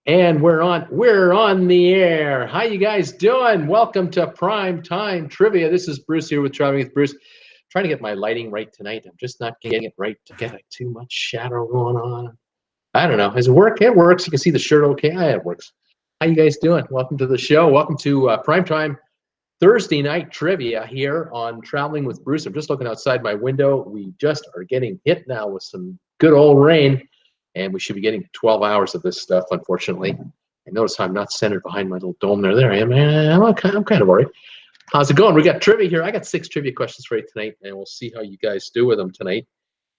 And we're on the air. How you guys doing? Welcome to Prime Time Trivia. This is Bruce here with Traveling with Bruce. Trying to get my lighting right tonight. I'm just not getting it right to get too much shadow going on. I don't know. Does it work? It works. You can see the shirt okay. It works. How you guys doing? Welcome to the show. Welcome to Prime Time Thursday night trivia here on Traveling with Bruce. I'm just looking outside my window. We just are getting hit now with some good old rain, and we should be getting 12 hours of this stuff, unfortunately. I notice I'm not centered behind my little dome there. There I am. I'm kind of worried. How's it going? We got trivia here. I got 6 trivia questions for you tonight, and we'll see how you guys do with them tonight.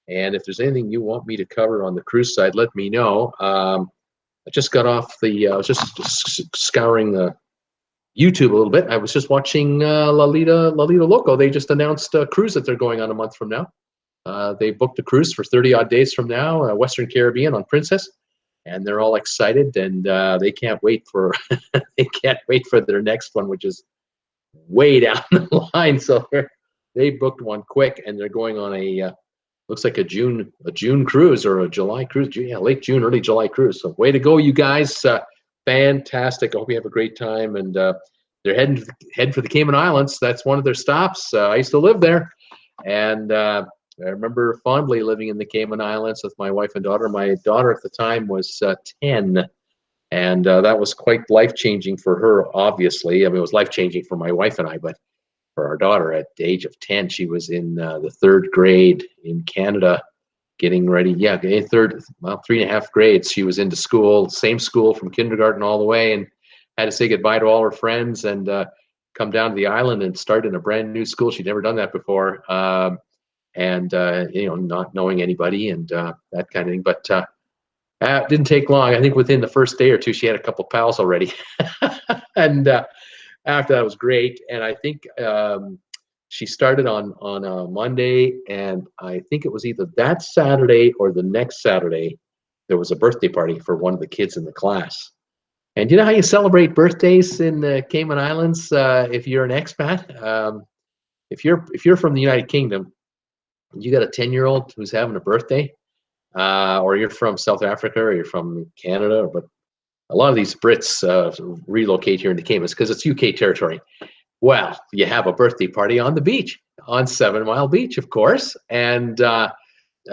And if there's anything you want me to cover on the cruise side, let me know. I just got off I was just scouring the YouTube a little bit. I was just watching Lalita Loco. They just announced a cruise that they're going on a month from now. They booked a cruise for 30 odd days from now, Western Caribbean on Princess, and they're all excited, and they can't wait for their next one, which is way down the line. So they booked one quick, and they're going on a looks like a June cruise or a July cruise. Yeah, late June, early July cruise. So way to go, you guys! Fantastic. I hope you have a great time. And they're heading for the Cayman Islands. That's one of their stops. I used to live there, and I remember fondly living in the Cayman Islands with my wife and daughter. My daughter at the time was 10, and that was quite life-changing for her, obviously. I mean, it was life-changing for my wife and I, but for our daughter at the age of 10, she was in the 3rd grade in Canada, getting ready. Yeah, 3.5 grades. She was into school, same school from kindergarten all the way, and had to say goodbye to all her friends and come down to the island and start in a brand new school. She'd never done that before. Not knowing anybody and that kind of thing. But it didn't take long. I think within the first day or two, she had a couple pals already. And after that was great. And I think she started on a Monday, and I think it was either that Saturday or the next Saturday, there was a birthday party for one of the kids in the class. And you know how you celebrate birthdays in the Cayman Islands if you're an expat? If you're from the United Kingdom, you got a 10-year-old who's having a birthday, or you're from South Africa, or you're from Canada, but a lot of these Brits relocate here in the Caymans because it's UK territory. Well, you have a birthday party on the beach, on 7 Mile Beach, of course. And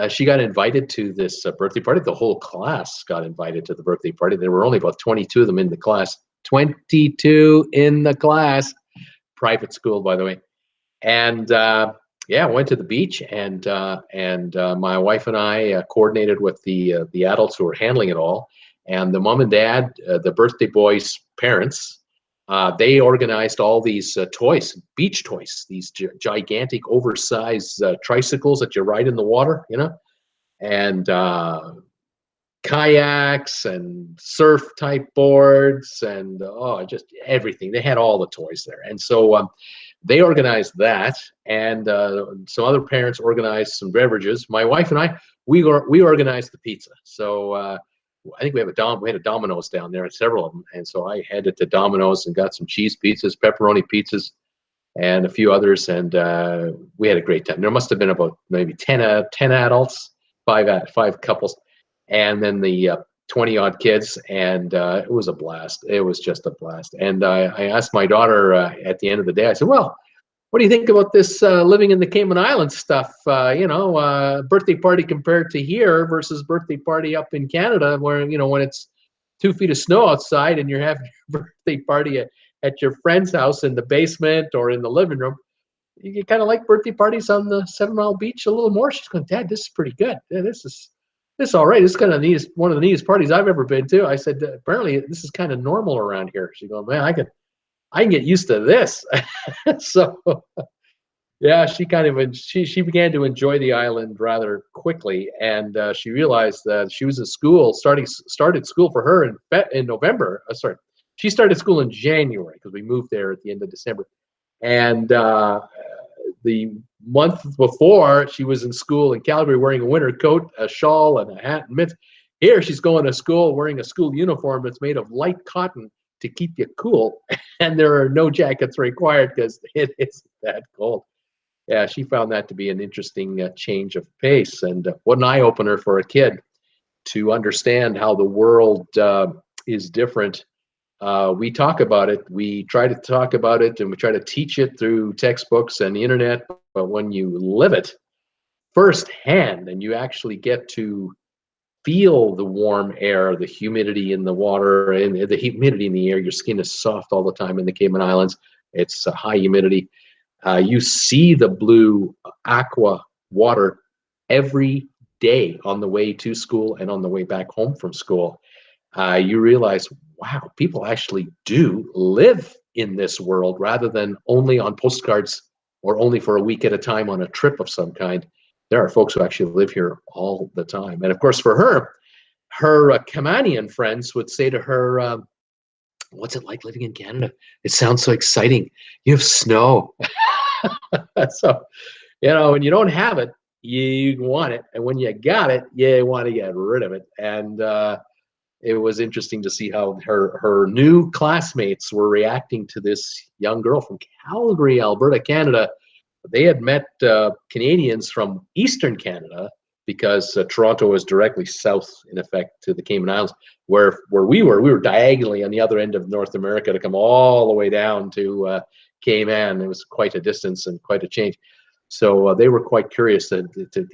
she got invited to this birthday party. The whole class got invited to the birthday party. There were only about 22 of them in the class. 22 in the class. Private school, by the way. And went to the beach, and my wife and I coordinated with the adults who were handling it all. And the mom and dad, the birthday boy's parents, they organized all these toys, beach toys, these gigantic, oversized tricycles that you ride in the water, and kayaks and surf-type boards and just everything. They had all the toys there. And so they organized that, and some other parents organized some beverages. My wife and I, we organized the pizza. So I think we had a Domino's down there, several of them, and so I headed to Domino's and got some cheese pizzas, pepperoni pizzas, and a few others, and we had a great time. There must have been about maybe 10 adults, five couples, and then the 20 odd kids, and it was a blast. It was just a blast. And I asked my daughter at the end of the day, I said, well, what do you think about this living in the Cayman Islands stuff? Birthday party compared to here versus birthday party up in Canada, where, when it's 2 feet of snow outside and you're having your birthday party at your friend's house in the basement or in the living room. You kind of like birthday parties on the 7 Mile Beach a little more. She's going, Dad, this is pretty good. Yeah, this is all right. This is kind of one of the neatest parties I've ever been to. I said, apparently this is kind of normal around here. She's going, man, I can get used to this. So yeah, she began to enjoy the island rather quickly, and she realized that she was in school, started school for her in November. She started school in January because we moved there at the end of December, and the month before she was in school in Calgary wearing a winter coat, a shawl, and a hat and mitts. Here she's going to school wearing a school uniform that's made of light cotton to keep you cool, and there are no jackets required because it is that cold. Yeah, she found that to be an interesting change of pace, and what an eye-opener for a kid to understand how the world is different. We talk about it. We try to talk about it, and we try to teach it through textbooks and the internet. But when you live it firsthand, and you actually get to feel the warm air, the humidity in the water, and the humidity in the air, your skin is soft all the time in the Cayman Islands. It's high humidity. You see the blue aqua water every day on the way to school and on the way back home from school. You realize, wow, people actually do live in this world rather than only on postcards or only for a week at a time on a trip of some kind. There are folks who actually live here all the time. And of course, for her Caymanian friends would say to her, what's it like living in Canada? It sounds so exciting. You have snow. So, when you don't have it, you want it. And when you got it, you want to get rid of it. And it was interesting to see how her new classmates were reacting to this young girl from Calgary, Alberta, Canada. They had met Canadians from Eastern Canada because Toronto is directly south, in effect, to the Cayman Islands, where we were diagonally on the other end of North America to come all the way down to Cayman. It was quite a distance and quite a change. So they were quite curious. They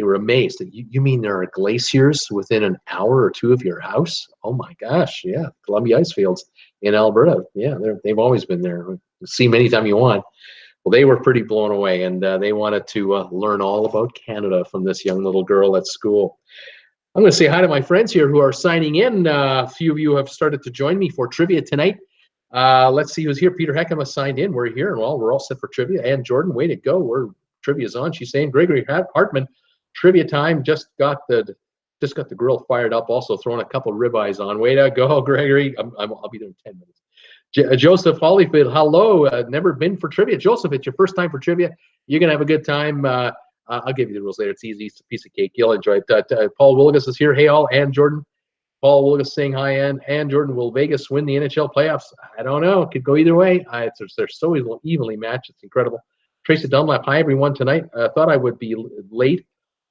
were amazed. That you mean there are glaciers within an hour or two of your house? Oh my gosh, yeah. Columbia ice fields in Alberta. Yeah, they've always been there. See them anytime you want. Well, they were pretty blown away, and they wanted to learn all about Canada from this young little girl at school. I'm going to say hi to my friends here who are signing in. A few of you have started to join me for trivia tonight. Let's see who's here. Peter Heckham has signed in. We're here, and we're all set for trivia. And Jordan, way to go. Trivia's on. She's saying Gregory Hartman, trivia time. Just got the grill fired up. Also throwing a couple ribeyes on. Way to go, Gregory. I'll be there in 10 minutes. Joseph Hollyfield, hello. Never been for trivia. Joseph, it's your first time for trivia. You're going to have a good time. I'll give you the rules later. It's easy. It's a piece of cake. You'll enjoy it. Paul Willigas is here. Hey, all. And Jordan. Paul Willigas saying hi, and Jordan. Will Vegas win the NHL playoffs? I don't know. It could go either way. They're so evenly matched. It's incredible. Tracy Dunlap, hi, everyone, tonight. I thought I would be late.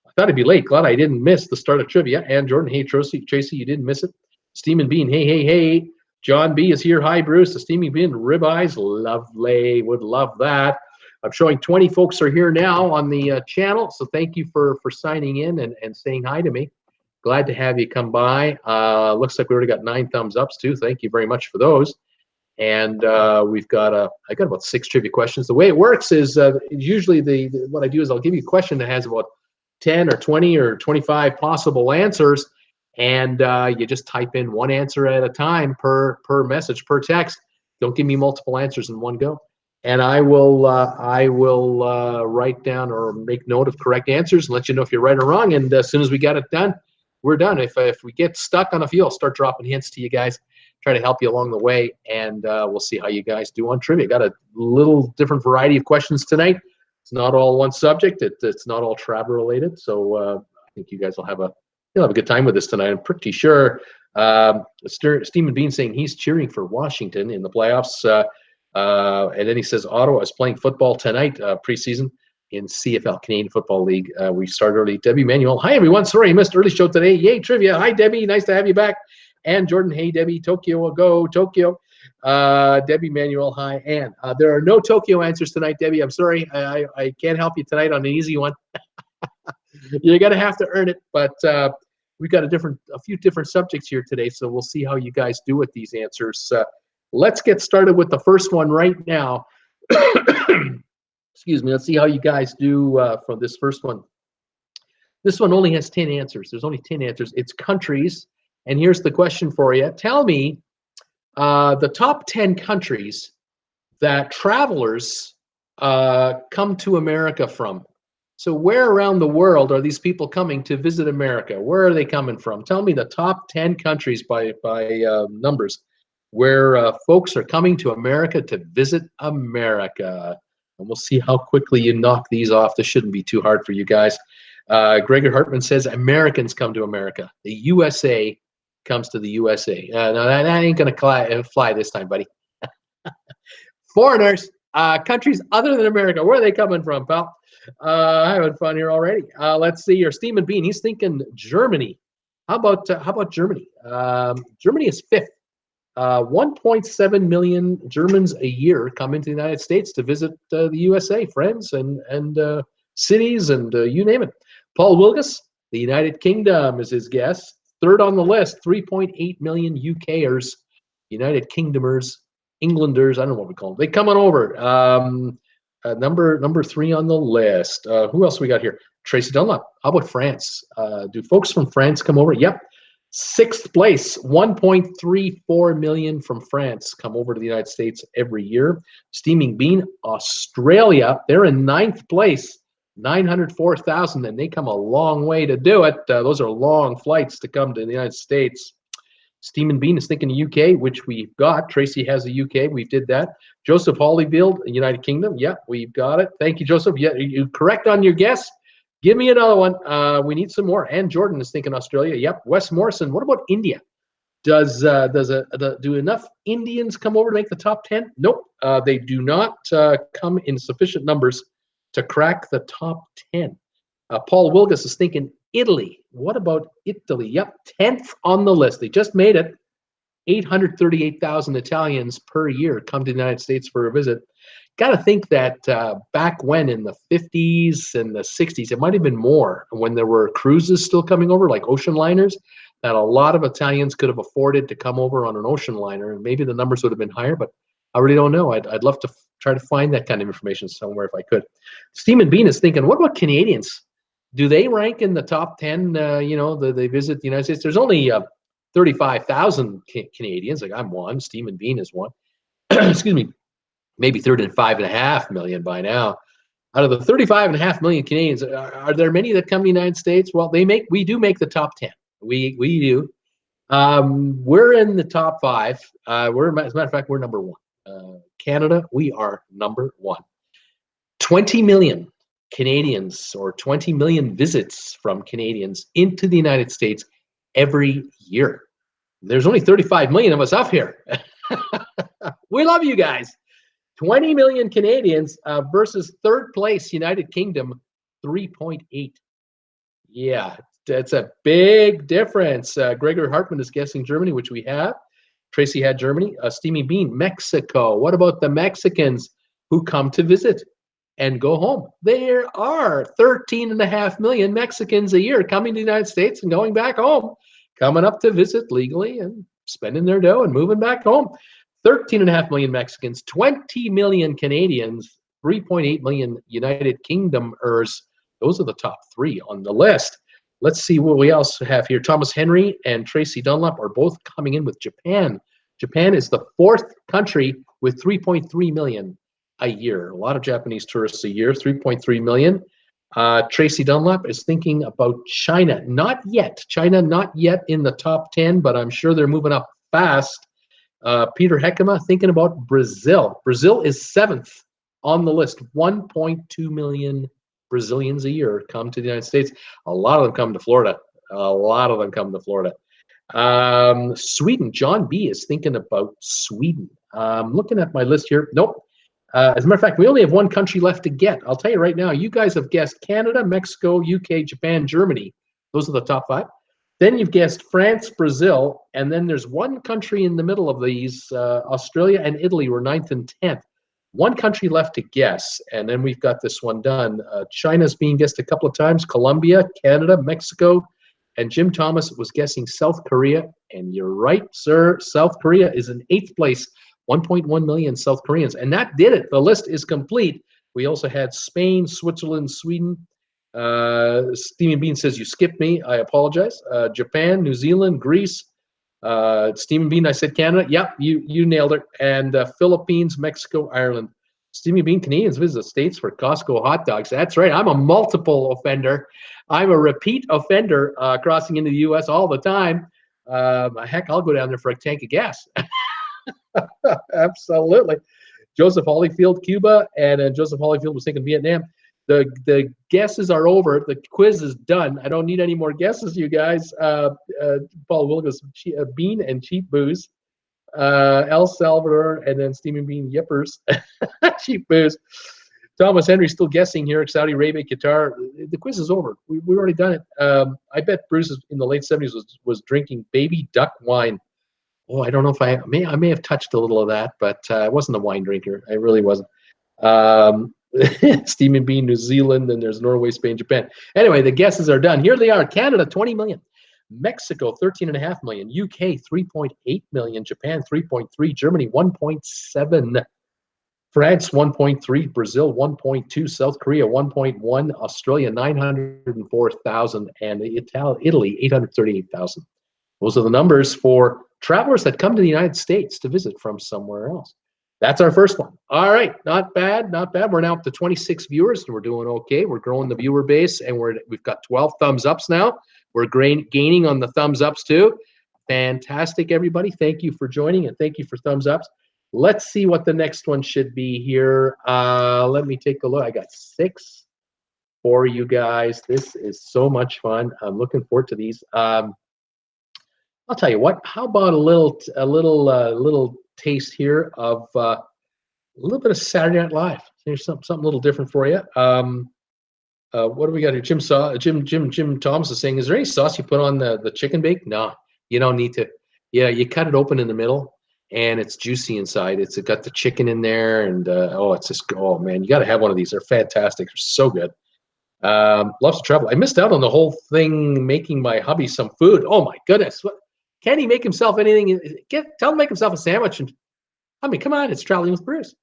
I thought I'd be late. Glad I didn't miss the start of trivia. And Jordan, hey, Tracy, you didn't miss it. Steaming Bean, hey. John B is here. Hi, Bruce. The Steaming Bean, ribeyes, lovely. Would love that. I'm showing 20 folks are here now on the channel, so thank you for signing in and saying hi to me. Glad to have you come by. Looks like we already got 9 thumbs ups too. Thank you very much for those. And we've got I got about 6 trivia questions. The way it works is usually what I do is I'll give you a question that has about 10 or 20 or 25 possible answers. And you just type in one answer at a time per message, per text. Don't give me multiple answers in one go. And I will write down or make note of correct answers and let you know if you're right or wrong. And as soon as we got it done, we're done. If we get stuck on a few, I'll start dropping hints to you guys, try to help you along the way, and we'll see how you guys do on trivia. Got a little different variety of questions tonight. It's not all one subject. It's not all travel related. So I think you guys will have a good time with this tonight. I'm pretty sure. Stephen Bean saying he's cheering for Washington in the playoffs. And then he says Ottawa is playing football tonight, preseason in CFL, Canadian Football League. We start early. Debbie Manuel, hi everyone. Sorry I missed early show today. Yay, trivia. Hi Debbie, nice to have you back. And Jordan, hey Debbie. Tokyo, go Tokyo. Debbie Manuel, hi. And there are no Tokyo answers tonight, Debbie. I'm sorry. I can't help you tonight on an easy one. You're gonna have to earn it, but we've got a few different subjects here today, so we'll see how you guys do with these answers. Let's get started with the first one right now. Excuse me. Let's see how you guys do for this first one. This one only has 10 answers. There's only 10 answers. It's countries, and here's the question for you. Tell me the top 10 countries that travelers come to America from. So where around the world are these people coming to visit America? Where are they coming from? Tell me the top 10 countries by numbers where folks are coming to America to visit America. And we'll see how quickly you knock these off. This shouldn't be too hard for you guys. Gregor Hartman says Americans come to America. The USA comes to the USA. No, that ain't going to fly this time, buddy. Foreigners, countries other than America. Where are they coming from, pal? Having fun here already. Let's see. Your Steam and Bean. He's thinking Germany. How about Germany? Germany is 5th. 1.7 million Germans a year come into the United States to visit the USA, friends, and cities, and you name it. Paul Wilgus, the United Kingdom is his guest. Third on the list, 3.8 million UKers, United Kingdomers, Englanders, I don't know what we call them. They come on over. Number 3 on the list. Who else we got here? Tracy Dunlop. How about France? Do folks from France come over? Yep. 6th place, 1.34 million from France come over to the United States every year. Steaming Bean, Australia, they're in 9th place, 904,000, and they come a long way to do it. Those are long flights to come to the United States. Steaming Bean is thinking UK, which we've got. Tracy has a UK. We did that. Joseph Holyfield, United Kingdom. Yep, we've got it. Thank you, Joseph. Yeah, you correct on your guess. Give me another one. We need some more. And Jordan is thinking Australia. Yep. Wes Morrison. What about India? Do enough Indians come over to make the top 10? Nope. They do not come in sufficient numbers to crack the top 10. Paul Wilgus is thinking Italy. What about Italy? Yep. 10th on the list. They just made it. 838,000 Italians per year come to the United States for a visit. Got to think that back when in the 50s and the 60s, it might have been more when there were cruises still coming over, like ocean liners, that a lot of Italians could have afforded to come over on an ocean liner, and maybe the numbers would have been higher, but I really don't know. I'd love to try to find that kind of information somewhere if I could. Steam Bean is thinking, what about Canadians? Do they rank in the top 10, they visit the United States? There's only 35,000 Canadians. Like I'm one. Steam Bean is one. Excuse me. Maybe 35.5 million by now. Out of the 35.5 million Canadians, are there many that come to the United States? Well, we do make the top 10. We do. We're in the top 5. As a matter of fact, we're number 1. Canada, we are number 1. 20 million Canadians, or 20 million visits from Canadians into the United States every year. There's only 35 million of us up here. We love you guys. 20 million Canadians versus 3rd place United Kingdom, 3.8. Yeah, that's a big difference. Gregory Hartman is guessing Germany, which we have. Tracy had Germany. Steamy Bean, Mexico. What about the Mexicans who come to visit and go home? There are 13.5 million Mexicans a year coming to the United States and going back home, coming up to visit legally and spending their dough and moving back home. 13.5 million Mexicans, 20 million Canadians, 3.8 million United Kingdomers. Those are the top 3 on the list. Let's see what we else have here. Thomas Henry and Tracy Dunlop are both coming in with Japan. Japan is the 4th country with 3.3 million a year. A lot of Japanese tourists a year, 3.3 million. Tracy Dunlop is thinking about China. Not yet. China not yet in the top 10, but I'm sure they're moving up fast. Peter Heckema thinking about Brazil. Brazil is 7th on the list. 1.2 million Brazilians a year come to the United States. A lot of them come to Florida. Sweden. John B. is thinking about Sweden. Looking at my list here. Nope. As a matter of fact, we only have one country left to get. I'll tell you right now, you guys have guessed Canada, Mexico, UK, Japan, Germany. Those are the top 5. Then you've guessed France, Brazil, and then there's one country in the middle of these. Australia and Italy were 9th and 10th. One country left to guess, and then we've got this one done. China's being guessed a couple of times. Colombia, Canada, Mexico, and Jim Thomas was guessing South Korea. And you're right, sir. South Korea is in 8th place. 1.1 million South Koreans, and that did it. The list is complete. We also had Spain, Switzerland, Sweden. Steamy Bean says you skipped me. I apologize. Japan, New Zealand, Greece. Steamy Bean, I said Canada. Yep, you nailed it. And Philippines, Mexico, Ireland. Steamy Bean, Canadians visit the States for Costco hot dogs. That's right. I'm a multiple offender. I'm a repeat offender crossing into the U.S. all the time. Heck, I'll go down there for a tank of gas. Absolutely. Joseph Holyfield, Cuba, and Joseph Holyfield was thinking Vietnam. The guesses are over. The quiz is done. I don't need any more guesses, you guys. Paul Wilgus, Bean and Cheap Booze. El Salvador, and then Steaming Bean Yippers. Cheap Booze. Thomas Henry still guessing here. Saudi Arabia, Qatar. The quiz is over. We've already done it. I bet Bruce in the late 70s was drinking baby duck wine Oh, I don't know if I may have touched a little of that, but I wasn't a wine drinker. I really wasn't. Um, Steaming Bean, New Zealand, and there's Norway, Spain, Japan. Anyway, the guesses are done. Here they are. Canada, 20 million. Mexico, 13.5 million. UK, 3.8 million. Japan, 3.3. Germany, 1.7. France, 1.3. Brazil, 1.2. South Korea, 1.1. Australia, 904,000. And Italy, 838,000. Those are the numbers for travelers that come to the United States to visit from somewhere else. That's our first one. All right, not bad, not bad. We're now up to 26 viewers, and we're doing okay. We're growing the viewer base, and we've got 12 thumbs ups now. We're gaining on the thumbs ups too. Fantastic, everybody. Thank you for joining, and thank you for thumbs ups. Let's see what the next one should be here. Let me take a look. I got 6 for you guys. This is so much fun. I'm looking forward to these. I'll tell you what. How about a little taste here of a little bit of Saturday Night Live? Here's something a little different for you. What do we got here? Jim Thomas is saying, is there any sauce you put on the chicken bake? No, you don't need to. Yeah, you cut it open in the middle, and it's juicy inside. It's got the chicken in there, and it's just, oh man, you got to have one of these. They're fantastic. They're so good. Loves to travel. I missed out on the whole thing making my hubby some food. Oh my goodness. What? Can he make himself anything? Tell him to make himself a sandwich. And I mean, come on, it's Traveling with Bruce.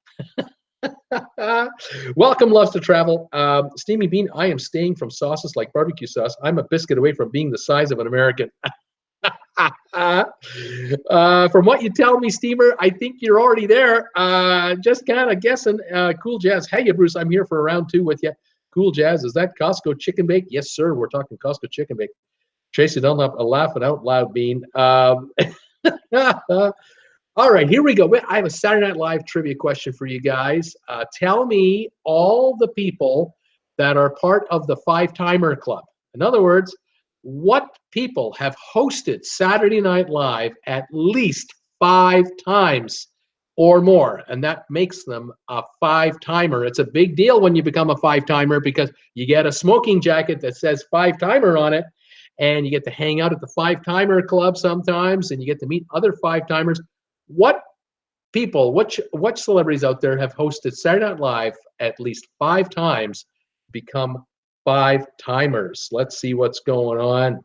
Welcome, Loves to Travel. Steamy Bean, I am staying from sauces like barbecue sauce. I'm a biscuit away from being the size of an American. From what you tell me, Steamer, I think you're already there. Just kind of guessing. Cool Jazz. Hey, Bruce, I'm here for round 2 with you. Cool Jazz, is that Costco chicken bake? Yes, sir. We're talking Costco chicken bake. Tracy Dunlap, laughing out loud, Bean. All right, here we go. I have a Saturday Night Live trivia question for you guys. Tell me all the people that are part of the 5-timer club. In other words, what people have hosted Saturday Night Live at least 5 times or more, and that makes them a 5-timer. It's a big deal when you become a 5-timer because you get a smoking jacket that says 5-timer on it, and you get to hang out at the 5-timer club sometimes, and you get to meet other 5-timers. What people, what celebrities out there have hosted Saturday Night Live at least 5 times, become 5-timers? Let's see what's going on.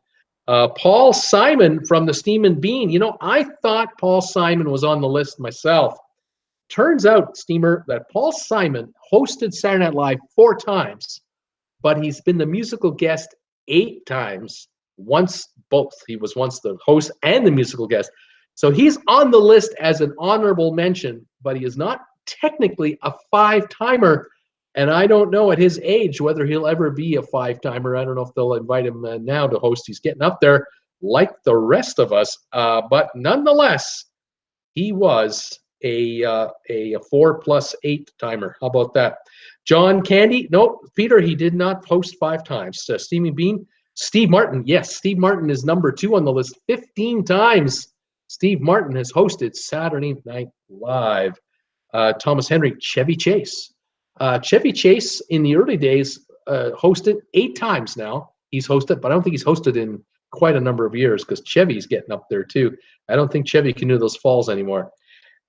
Paul Simon from the Steam and Bean. You know, I thought Paul Simon was on the list myself. Turns out, Steamer, that Paul Simon hosted Saturday Night Live 4 times, but he's been the musical guest 8 times. Once both. He was once the host and the musical guest. So he's on the list as an honorable mention, but he is not technically a 5-timer. And I don't know at his age whether he'll ever be a 5-timer. I don't know if they'll invite him now to host. He's getting up there like the rest of us. But nonetheless, he was a 4+8-timer. How about that? John Candy? No, Peter, he did not host 5 times. Steamy Bean? Steve Martin. Yes, Steve Martin is number 2 on the list. 15 times Steve Martin has hosted Saturday Night Live. Thomas Henry, Chevy Chase. Chevy Chase in the early days hosted 8 times now. He's hosted, but I don't think he's hosted in quite a number of years because Chevy's getting up there too. I don't think Chevy can do those falls anymore.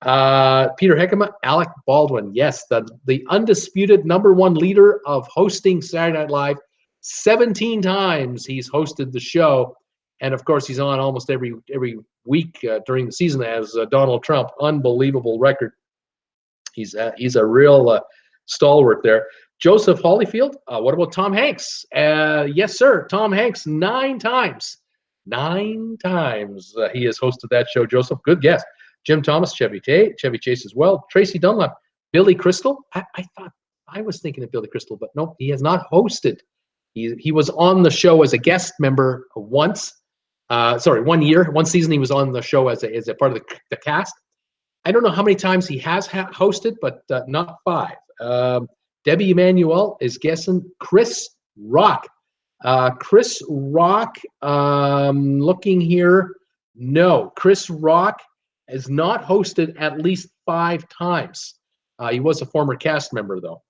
Peter Heckema, Alec Baldwin. Yes, the undisputed number 1 leader of hosting Saturday Night Live. 17 times he's hosted the show. And of course, he's on almost every week during the season as Donald Trump. Unbelievable record. He's a real stalwart there. Joseph Holyfield. What about Tom Hanks? Yes, sir. Tom Hanks, 9 times. 9 times he has hosted that show. Joseph, good guess. Jim Thomas, Chevy Chase as well. Tracy Dunlap, Billy Crystal. I was thinking of Billy Crystal, but no, he has not hosted. He was on the show as a guest member once. 1 year. One season he was on the show as a part of the cast. I don't know how many times he has hosted, but not 5. Debbie Emanuel is guessing Chris Rock. Chris Rock, looking here. No, Chris Rock has not hosted at least 5 times. He was a former cast member, though.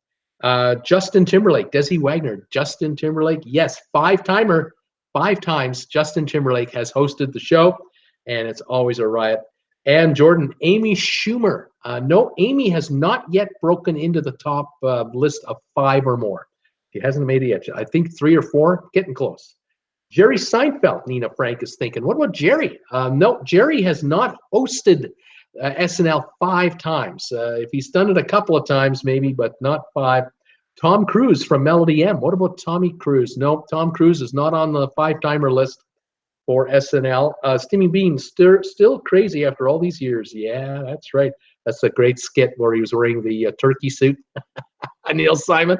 Justin Timberlake, Desi Wagner. Justin Timberlake, yes, 5-timer. 5 times Justin Timberlake has hosted the show, and it's always a riot. And Jordan, Amy Schumer. No, Amy has not yet broken into the top list of 5 or more. She hasn't made it yet. I think 3 or 4, getting close. Jerry Seinfeld, Nina Frank is thinking. What about Jerry? No, Jerry has not hosted SNL 5 times. If he's done it a couple of times, maybe, but not 5. Tom Cruise from Melody M. What about Tommy Cruise? No, Tom Cruise is not on the 5-timer list for SNL. Steaming Bean, still crazy after all these years. Yeah, that's right. That's a great skit where he was wearing the turkey suit. Neil Simon.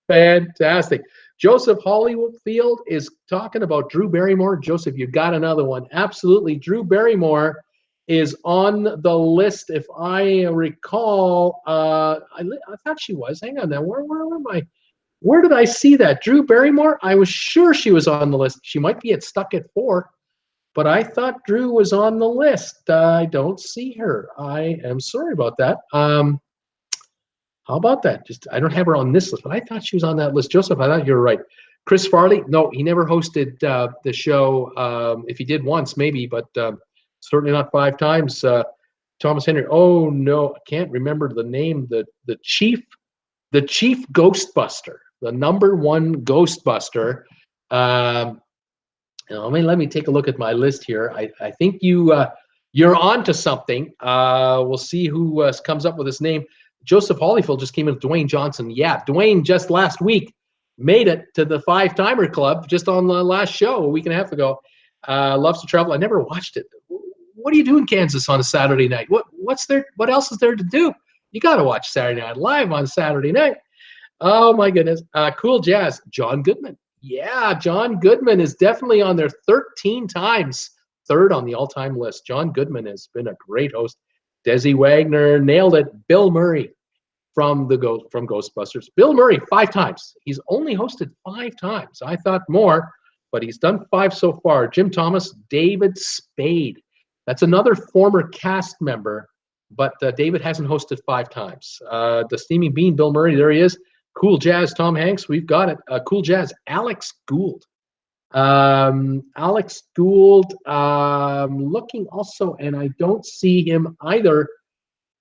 Fantastic. Joseph Hollyfield is talking about Drew Barrymore. Joseph, you got another one. Absolutely. Drew Barrymore is on the list. If I recall, I thought she was. Hang on now. Where am I? Where did I see that? Drew Barrymore? I was sure she was on the list. She might be stuck at 4, but I thought Drew was on the list. I don't see her. I am sorry about that. How about that? Just I don't have her on this list, but I thought she was on that list. Joseph, I thought you were right. Chris Farley? No, he never hosted the show. If he did once, maybe, but certainly not 5 times. Thomas Henry. Oh no, I can't remember the name. The chief Ghostbuster, the #1 Ghostbuster. Let me take a look at my list here. I think you're on to something. We'll see who comes up with his name. Joseph Holyfield just came in with Dwayne Johnson. Yeah, Dwayne just last week made it to the 5-timer club just on the last show a week and a half ago. Loves to travel. I never watched it. What do you do in Kansas on a Saturday night? What else is there to do? You got to watch Saturday Night Live on Saturday night. Oh, my goodness. Cool Jazz. John Goodman. Yeah, John Goodman is definitely on there 13 times. 3rd on the all-time list. John Goodman has been a great host. Desi Wagner nailed it. Bill Murray from Ghostbusters. Bill Murray 5 times. He's only hosted 5 times. I thought more, but he's done 5 so far. Jim Thomas, David Spade. That's another former cast member, but David hasn't hosted 5 times. The Steaming Bean, Bill Murray, there he is. Cool Jazz, Tom Hanks, we've got it. Cool Jazz, Alex Gould. Alex Gould, looking also, and I don't see him either.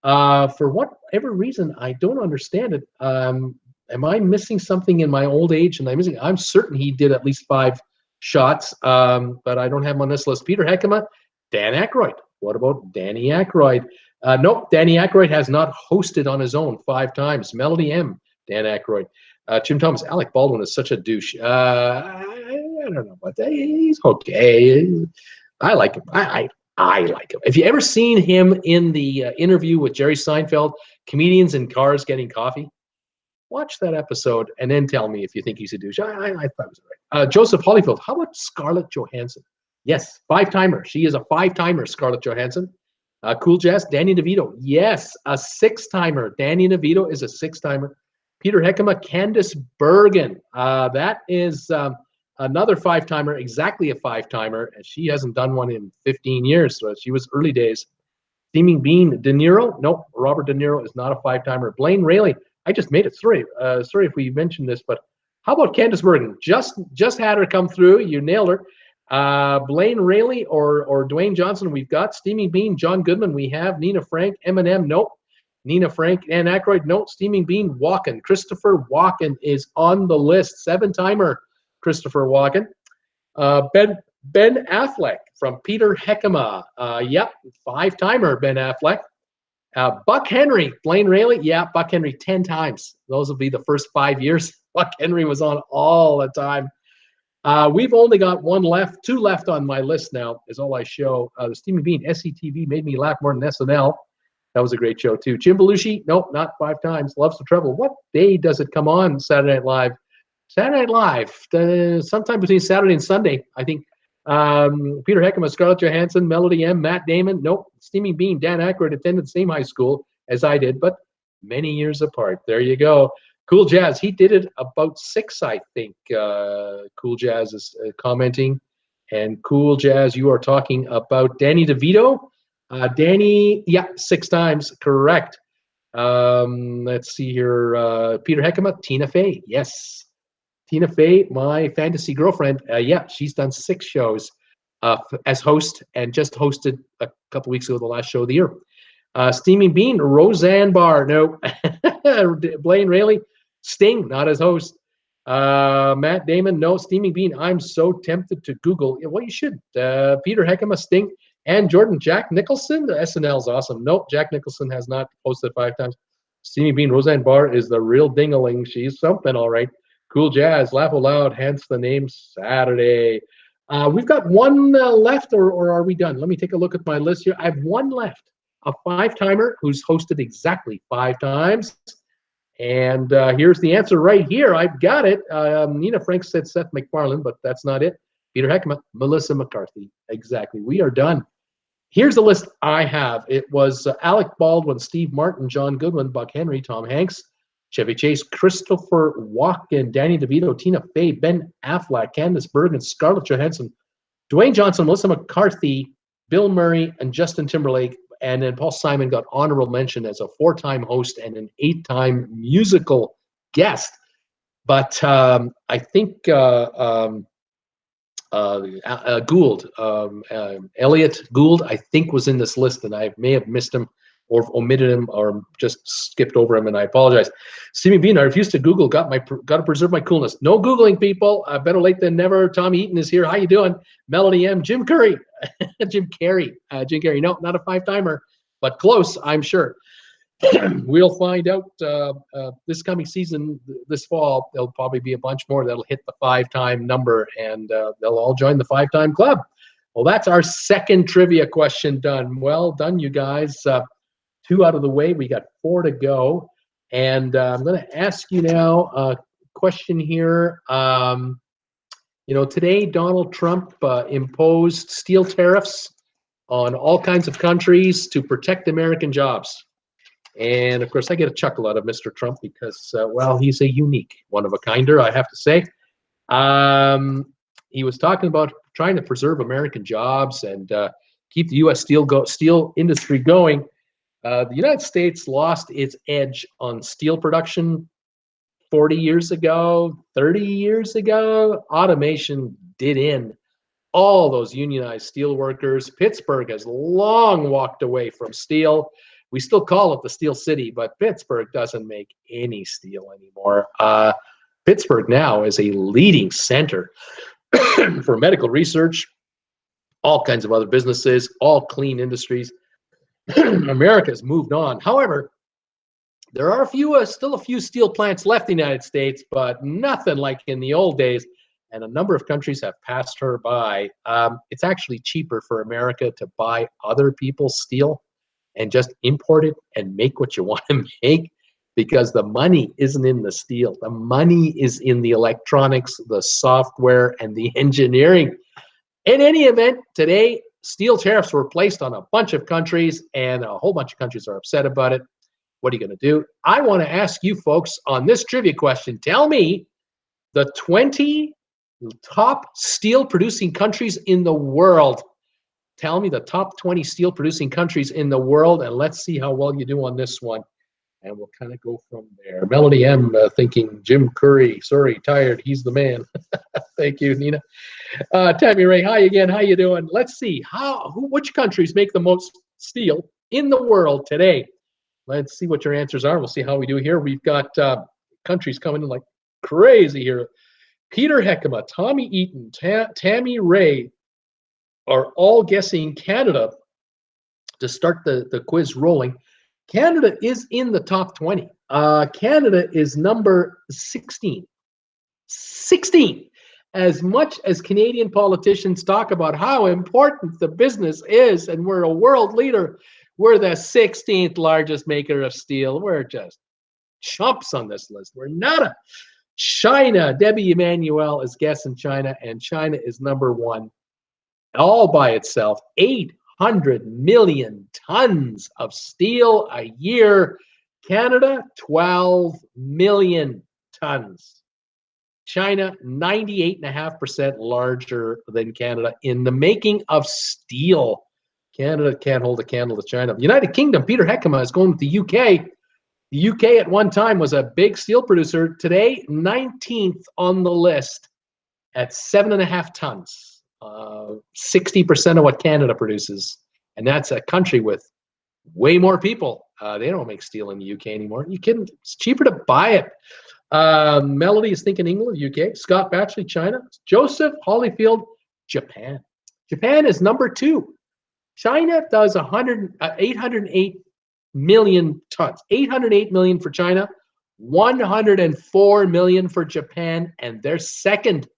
For whatever reason, I don't understand it. Am I missing something in my old age? And I'm certain he did at least 5 shots, but I don't have him on this list. Peter Heckema, Dan Aykroyd. What about Danny Aykroyd? Nope, Danny Aykroyd has not hosted on his own 5 times. Melody M, Dan Aykroyd. Jim Thomas, Alec Baldwin is such a douche. I don't know, but he's okay. I like him. I like him. Have you ever seen him in the interview with Jerry Seinfeld, Comedians in Cars Getting Coffee? Watch that episode and then tell me if you think he's a douche. I thought it was right. Joseph Holyfield. How about Scarlett Johansson? Yes, 5-timer. She is a 5-timer, Scarlett Johansson. Cool Jazz, Danny DeVito. Yes, a 6-timer. Danny DeVito is a 6-timer. Peter Heckema, Candice Bergen. That is another 5-timer, exactly a 5-timer, and she hasn't done one in 15 years, so she was early days. Steaming Bean, De Niro. Nope, Robert De Niro is not a 5-timer. Blaine Raley. I just made it. Sorry if we mentioned this, but how about Candice Bergen? Just had her come through. You nailed her. Blaine Raley or Dwayne Johnson, we've got. Steaming Bean, John Goodman, we have. Nina Frank, Eminem, nope. Nina Frank, and Aykroyd, nope. Steaming Bean, Walken. Christopher Walken is on the list. 7-timer, Christopher Walken. Ben Affleck from Peter Heckema. Yep, 5-timer, Ben Affleck. Buck Henry, Blaine Raley. Yeah, Buck Henry 10 times. Those will be the first 5 years. Buck Henry was on all the time. We've only got 2 left on my list now, is all I show. The Steaming Bean, SCTV made me laugh more than SNL. That was a great show, too. Jim Belushi, nope, not 5 times. Loves to Travel. What day does it come on, Saturday Night Live? Saturday Night Live, sometime between Saturday and Sunday, I think. Peter Heckema, Scarlett Johansson, Melody M, Matt Damon, nope. Steaming Bean, Dan Aykroyd attended the same high school as I did, but many years apart. There you go. Cool Jazz, he did it about 6, I think. Cool Jazz is commenting. And Cool Jazz, you are talking about Danny DeVito. Danny, yeah, 6 times, correct. Let's see here. Peter Heckema, Tina Fey, yes. Tina Fey, my fantasy girlfriend, yeah, she's done 6 shows. as host, and just hosted a couple weeks ago the last show of the year. Steaming Bean, Roseanne Barr, no. Blaine Rayleigh, Sting, not as host. Matt Damon, no. Steaming Bean, I'm so tempted to Google. Well, you should. Peter Heckema, Sting, and Jordan. Jack Nicholson, the SNL's awesome. Nope, Jack Nicholson has not posted 5 times. Steaming Bean, Roseanne Barr is the real dingaling. She's something, all right. Cool Jazz, laugh aloud, hence the name Saturday. We've got one left, or are we done? Let me take a look at my list here. I have one left. A 5-timer who's hosted exactly 5 times. And here's the answer right here. I've got it. Nina Frank said Seth MacFarlane, but that's not it. Peter Heckema, Melissa McCarthy. Exactly. We are done. Here's the list I have. It was Alec Baldwin, Steve Martin, John Goodwin, Buck Henry, Tom Hanks, Chevy Chase, Christopher Walken, Danny DeVito, Tina Fey, Ben Affleck, Candice Bergen, Scarlett Johansson, Dwayne Johnson, Melissa McCarthy, Bill Murray, and Justin Timberlake. And then Paul Simon got honorable mention as a 4-time host and an 8-time musical guest. But I think Gould, Elliot Gould, I think was in this list, and I may have missed him or omitted him or just skipped over him, and I apologize. Steaming Bean, I refuse to Google. Got to preserve my coolness. No Googling, people. Better late than never. Tommy Eaton is here. How you doing? Melody M. Jim Curry. Jim Carrey. No, not a 5-timer, but close, I'm sure. We'll find out this coming season, this fall. There'll probably be a bunch more that'll hit the 5-time number, and they'll all join the 5-time club. Well, that's our second trivia question done. Well done, you guys. 2 out of the way. We got 4 to go. And I'm going to ask you now a question here. Today Donald Trump imposed steel tariffs on all kinds of countries to protect American jobs. And, of course, I get a chuckle out of Mr. Trump because, he's a unique one-of-a-kinder, I have to say. He was talking about trying to preserve American jobs and keep the U.S. steel industry going. The United States lost its edge on steel production 40 years ago, 30 years ago. Automation did in all those unionized steel workers. Pittsburgh has long walked away from steel. We still call it the Steel City, but Pittsburgh doesn't make any steel anymore. Pittsburgh now is a leading center for medical research, all kinds of other businesses, all clean industries. America has moved on. However, there are still a few steel plants left in the United States, but nothing like in the old days. And a number of countries have passed her by. It's actually cheaper for America to buy other people's steel and just import it and make what you want to make, because the money isn't in the steel. The money is in the electronics, the software, and the engineering. In any event, today, steel tariffs were placed on a bunch of countries, and a whole bunch of countries are upset about it. What are you going to do? I want to ask you folks on this trivia question, tell me the 20 top steel-producing countries in the world. Tell me the top 20 steel-producing countries in the world, and let's see how well you do on this one. And we'll kind of go from there. Melody M. Thinking Jim Curry. Sorry, tired. He's the man. Thank you, Nina. Tammy Ray, hi again. How you doing? Let's see. Which countries make the most steel in the world today? Let's see what your answers are. We'll see how we do here. We've got countries coming in like crazy here. Peter Heckema, Tommy Eaton, Tammy Ray are all guessing Canada to start the quiz rolling. Canada is in the top 20. Canada is number 16. 16. As much as Canadian politicians talk about how important the business is and we're a world leader, we're the 16th largest maker of steel. We're just chumps on this list. We're nada. China, Debbie Emanuel is guessing China, and China is number 1 all by itself. 800 million tons of steel a year. Canada, 12 million tons. China, 98.5% larger than Canada in the making of steel. Canada can't hold a candle to China. United Kingdom, Peter Heckema is going with the UK. The UK at one time was a big steel producer. Today, 19th on the list at 7.5 tons. 60% of what Canada produces, and that's a country with way more people. They don't make steel in the UK anymore. You kidding? It's cheaper to buy it. Melody is thinking England, UK. Scott Batchley, China. Joseph Holyfield, Japan. Japan is number 2. China does 808 million tons. 808 million for China, 104 million for Japan, and they're second.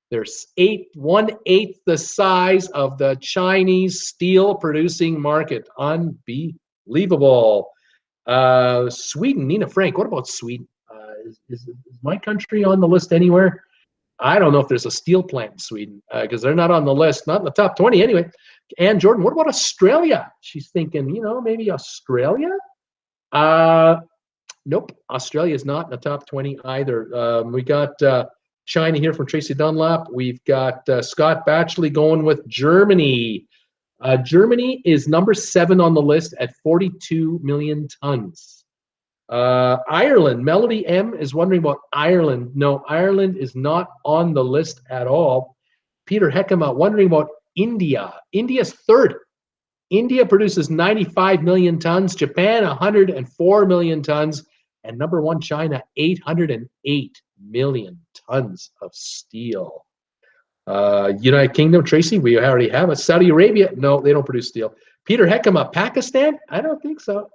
They're 1/8 the size of the Chinese steel producing market. Unbelievable. Sweden, Nina Frank. What about Sweden? Is my country on the list anywhere? I don't know if there's a steel plant in Sweden because they're not on the list, not in the top 20 anyway. Ann Jordan, what about Australia? She's thinking, maybe Australia? Nope, Australia is not in the top 20 either. We got China here from Tracy Dunlap. We've got Scott Batchley going with Germany. Germany is number 7 on the list at 42 million tons. Ireland, Melody M is wondering about Ireland. No, Ireland is not on the list at all. Peter Heckema wondering about India. India's 3rd. India produces 95 million tons. Japan, 104 million tons. And number 1, China, 808 million tons of steel. United Kingdom, Tracy, we already have it. Saudi Arabia, no, they don't produce steel. Peter Heckema, Pakistan? I don't think so.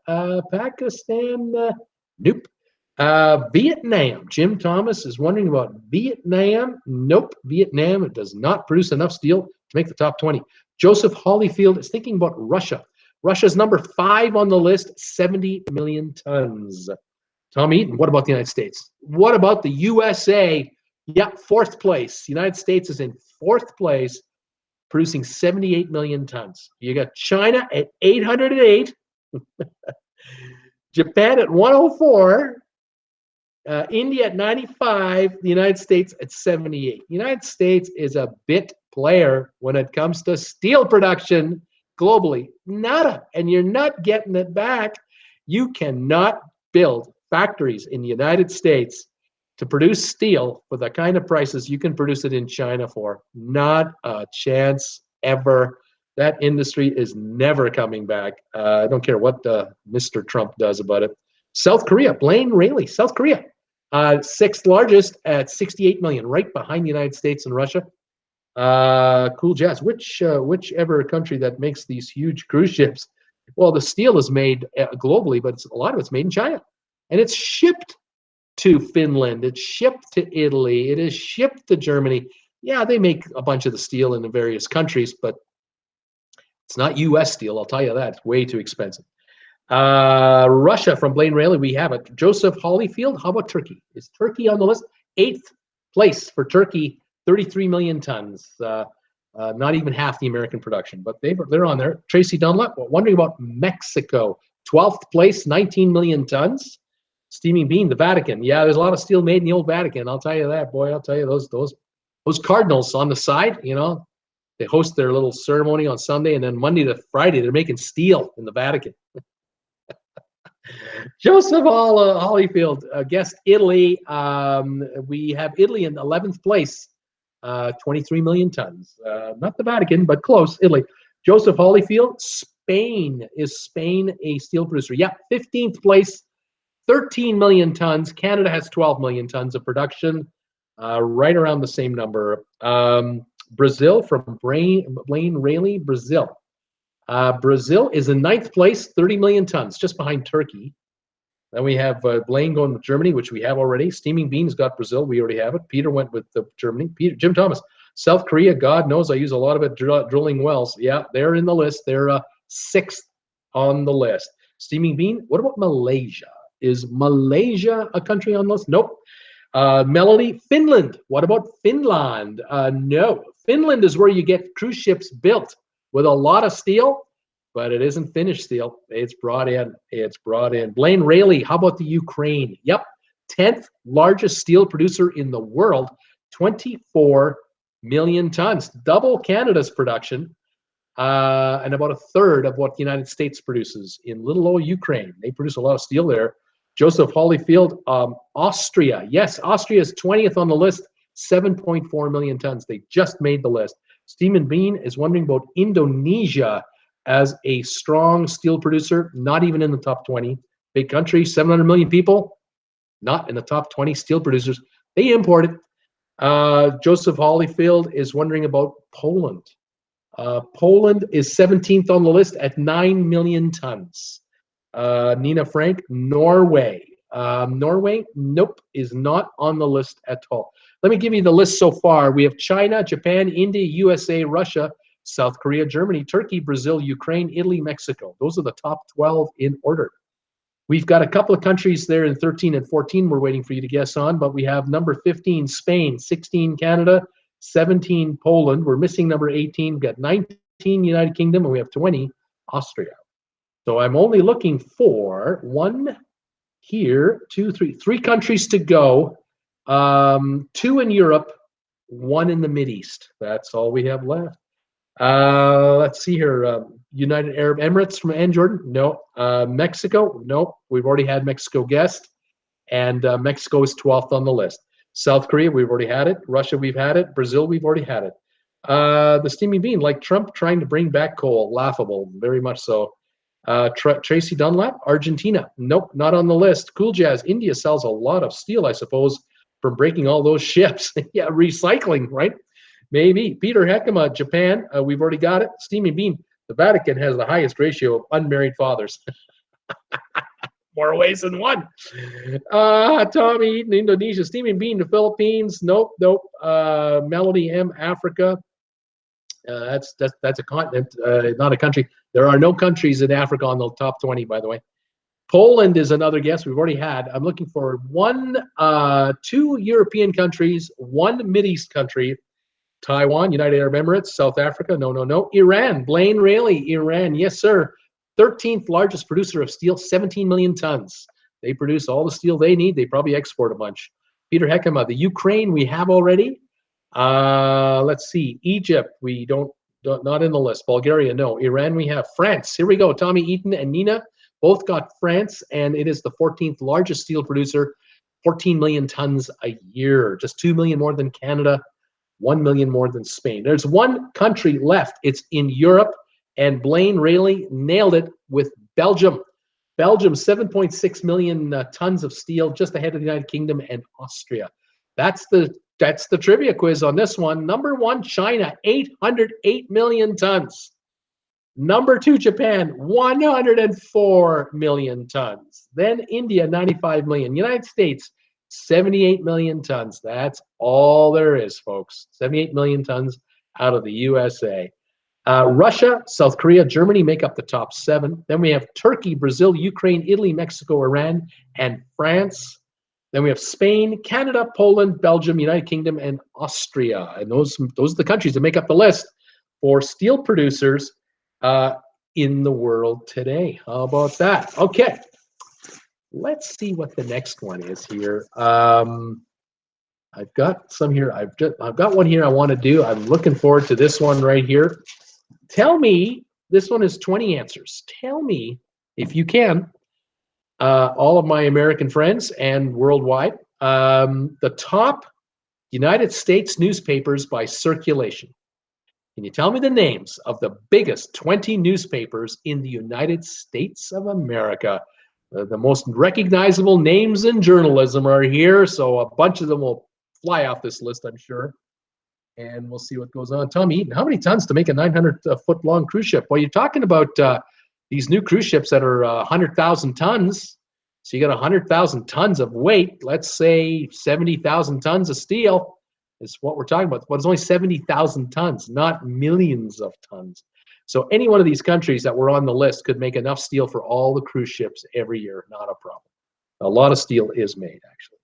Pakistan, nope. Vietnam, Jim Thomas is wondering about Vietnam. Nope, Vietnam, it does not produce enough steel to make the top 20. Joseph Holyfield is thinking about Russia. Russia's number 5 on the list, 70 million tons. Tom Eaton, what about the United States? What about the USA? Yeah, 4th place. The United States is in 4th place, producing 78 million tons. You got China at 808, Japan at 104, India at 95, the United States at 78. The United States is a bit player when it comes to steel production globally. Nada. And you're not getting it back. You cannot build factories in the United States to produce steel for the kind of prices you can produce it in China for. Not a chance ever. That industry is never coming back. I don't care what Mr. Trump does about it. South Korea, Blaine Rayleigh, South Korea, 6th largest at 68 million, right behind the United States and Russia. Cool Jazz, whichever country that makes these huge cruise ships. Well, the steel is made globally, but a lot of it's made in China. And it's shipped to Finland, it's shipped to Italy, it is shipped to Germany. Yeah, they make a bunch of the steel in the various countries, but it's not U.S. steel, I'll tell you that. It's way too expensive. Russia, from Blaine Rayleigh, we have it. Joseph Holyfield, how about Turkey? Is Turkey on the list? 8th place for Turkey, 33 million tons. Not even half the American production, but they're on there. Tracy Dunlap, wondering about Mexico. 12th place, 19 million tons. Steaming Bean, the Vatican. Yeah, there's a lot of steel made in the old Vatican. I'll tell you that, boy. I'll tell you those cardinals on the side. They host their little ceremony on Sunday, and then Monday to Friday they're making steel in the Vatican. Joseph Holyfield, guessed Italy. We have Italy in 11th place, 23 million tons. Not the Vatican, but close. Italy. Joseph Holyfield, Spain. Is Spain a steel producer? Yeah, 15th place. 13 million tons. Canada has 12 million tons of production, right around the same number. Brazil, from Blaine Rayleigh, Brazil. Brazil is in 9th place, 30 million tons, just behind Turkey. Then we have Blaine going with Germany, which we have already. Steaming Bean's got Brazil. We already have it. Peter went with Germany. Jim Thomas, South Korea. God knows I use a lot of it drilling wells. Yeah, they're in the list. They're 6th on the list. Steaming Bean, what about Malaysia? Is Malaysia a country on the list? Nope. Melody, Finland. What about Finland? No. Finland is where you get cruise ships built with a lot of steel, but it isn't finished steel. It's brought in. It's brought in. Blaine Rayleigh, how about the Ukraine? Yep. 10th largest steel producer in the world, 24 million tons. Double Canada's production. And about 1/3 of what the United States produces in little old Ukraine. They produce a lot of steel there. Joseph Holyfield, Austria. Yes, Austria is 20th on the list, 7.4 million tons. They just made the list. Steam and Bean is wondering about Indonesia as a strong steel producer, not even in the top 20. Big country, 700 million people, not in the top 20 steel producers. They import it. Joseph Hollyfield is wondering about Poland. Poland is 17th on the list at 9 million tons. Nina Frank, Norway. Norway, nope, is not on the list at all. Let me give you the list so far. We have China, Japan, India, USA, Russia, South Korea, Germany, Turkey, Brazil, Ukraine, Italy, Mexico. Those are the top 12 in order. We've got a couple of countries there in 13 and 14 we're waiting for you to guess on, but we have number 15, Spain, 16, Canada, 17, Poland. We're missing number 18. We've got 19, United Kingdom, and we have 20, Austria. So I'm only looking for one here, three countries to go. 2 in Europe, 1 in the Mideast. That's all we have left. Let's see here. United Arab Emirates from Ann Jordan? No. Mexico? No. We've already had Mexico guessed. And Mexico is 12th on the list. South Korea, we've already had it. Russia, we've had it. Brazil, we've already had it. The Steaming Bean, like Trump trying to bring back coal. Laughable, very much so. Tracy Dunlap, Argentina. Nope, not on the list. Cool Jazz, India sells a lot of steel, I suppose, from breaking all those ships. Yeah, recycling, right? Maybe. Peter Heckema, Japan. We've already got it. Steaming Bean, the Vatican has the highest ratio of unmarried fathers. More ways than one. Tommy Eaton, Indonesia. Steaming Bean, the Philippines. Nope. Melody M, Africa. That's a continent, not a country. There are no countries in Africa on the top 20, by the way. Poland is another guess we've already had. I'm looking for 2 European countries, 1 Mideast country. Taiwan, United Arab Emirates, South Africa, no. Iran, Blaine Rayleigh, Iran, yes, sir. 13th largest producer of steel, 17 million tons. They produce all the steel they need. They probably export a bunch. Peter Heckema, the Ukraine we have already. Let's see, Egypt, we not in the list. Bulgaria, no. Iran, we have. France, here we go. Tommy Eaton and Nina both got France, and it is the 14th largest steel producer, 14 million tons a year, just 2 million more than Canada, 1 million more than Spain. There's one country left. It's in Europe, and Blaine Rayleigh nailed it with Belgium. Belgium, 7.6 million tons of steel, just ahead of the United Kingdom and Austria. That's the trivia quiz on this one. Number 1, China, 808 million tons. Number 2, Japan, 104 million tons. Then India, 95 million. United States, 78 million tons. That's all there is, folks. 78 million tons out of the USA. Russia, South Korea, Germany make up the top 7. Then we have Turkey, Brazil, Ukraine, Italy, Mexico, Iran, and France. Then we have Spain, Canada, Poland, Belgium, United Kingdom, and Austria. And those are the countries that make up the list for steel producers in the world today. How about that? Okay. Let's see what the next one is here. I've got some here. I've got one here I want to do. I'm looking forward to this one right here. Tell me, this one is 20 answers. Tell me, if you can, all of my American friends and worldwide, the top United States newspapers by circulation. Can you tell me the names of the biggest 20 newspapers in the United States of America? The most recognizable names in journalism are here, so a bunch of them will fly off this list, I'm sure. And we'll see what goes on. Tommy Eaton, how many tons to make a 900-foot-long cruise ship? Well, you're talking about these new cruise ships that are 100,000 tons. So you got 100,000 tons of weight. Let's say 70,000 tons of steel is what we're talking about. But it's only 70,000 tons, not millions of tons. So any one of these countries that were on the list could make enough steel for all the cruise ships every year. Not a problem. A lot of steel is made, actually.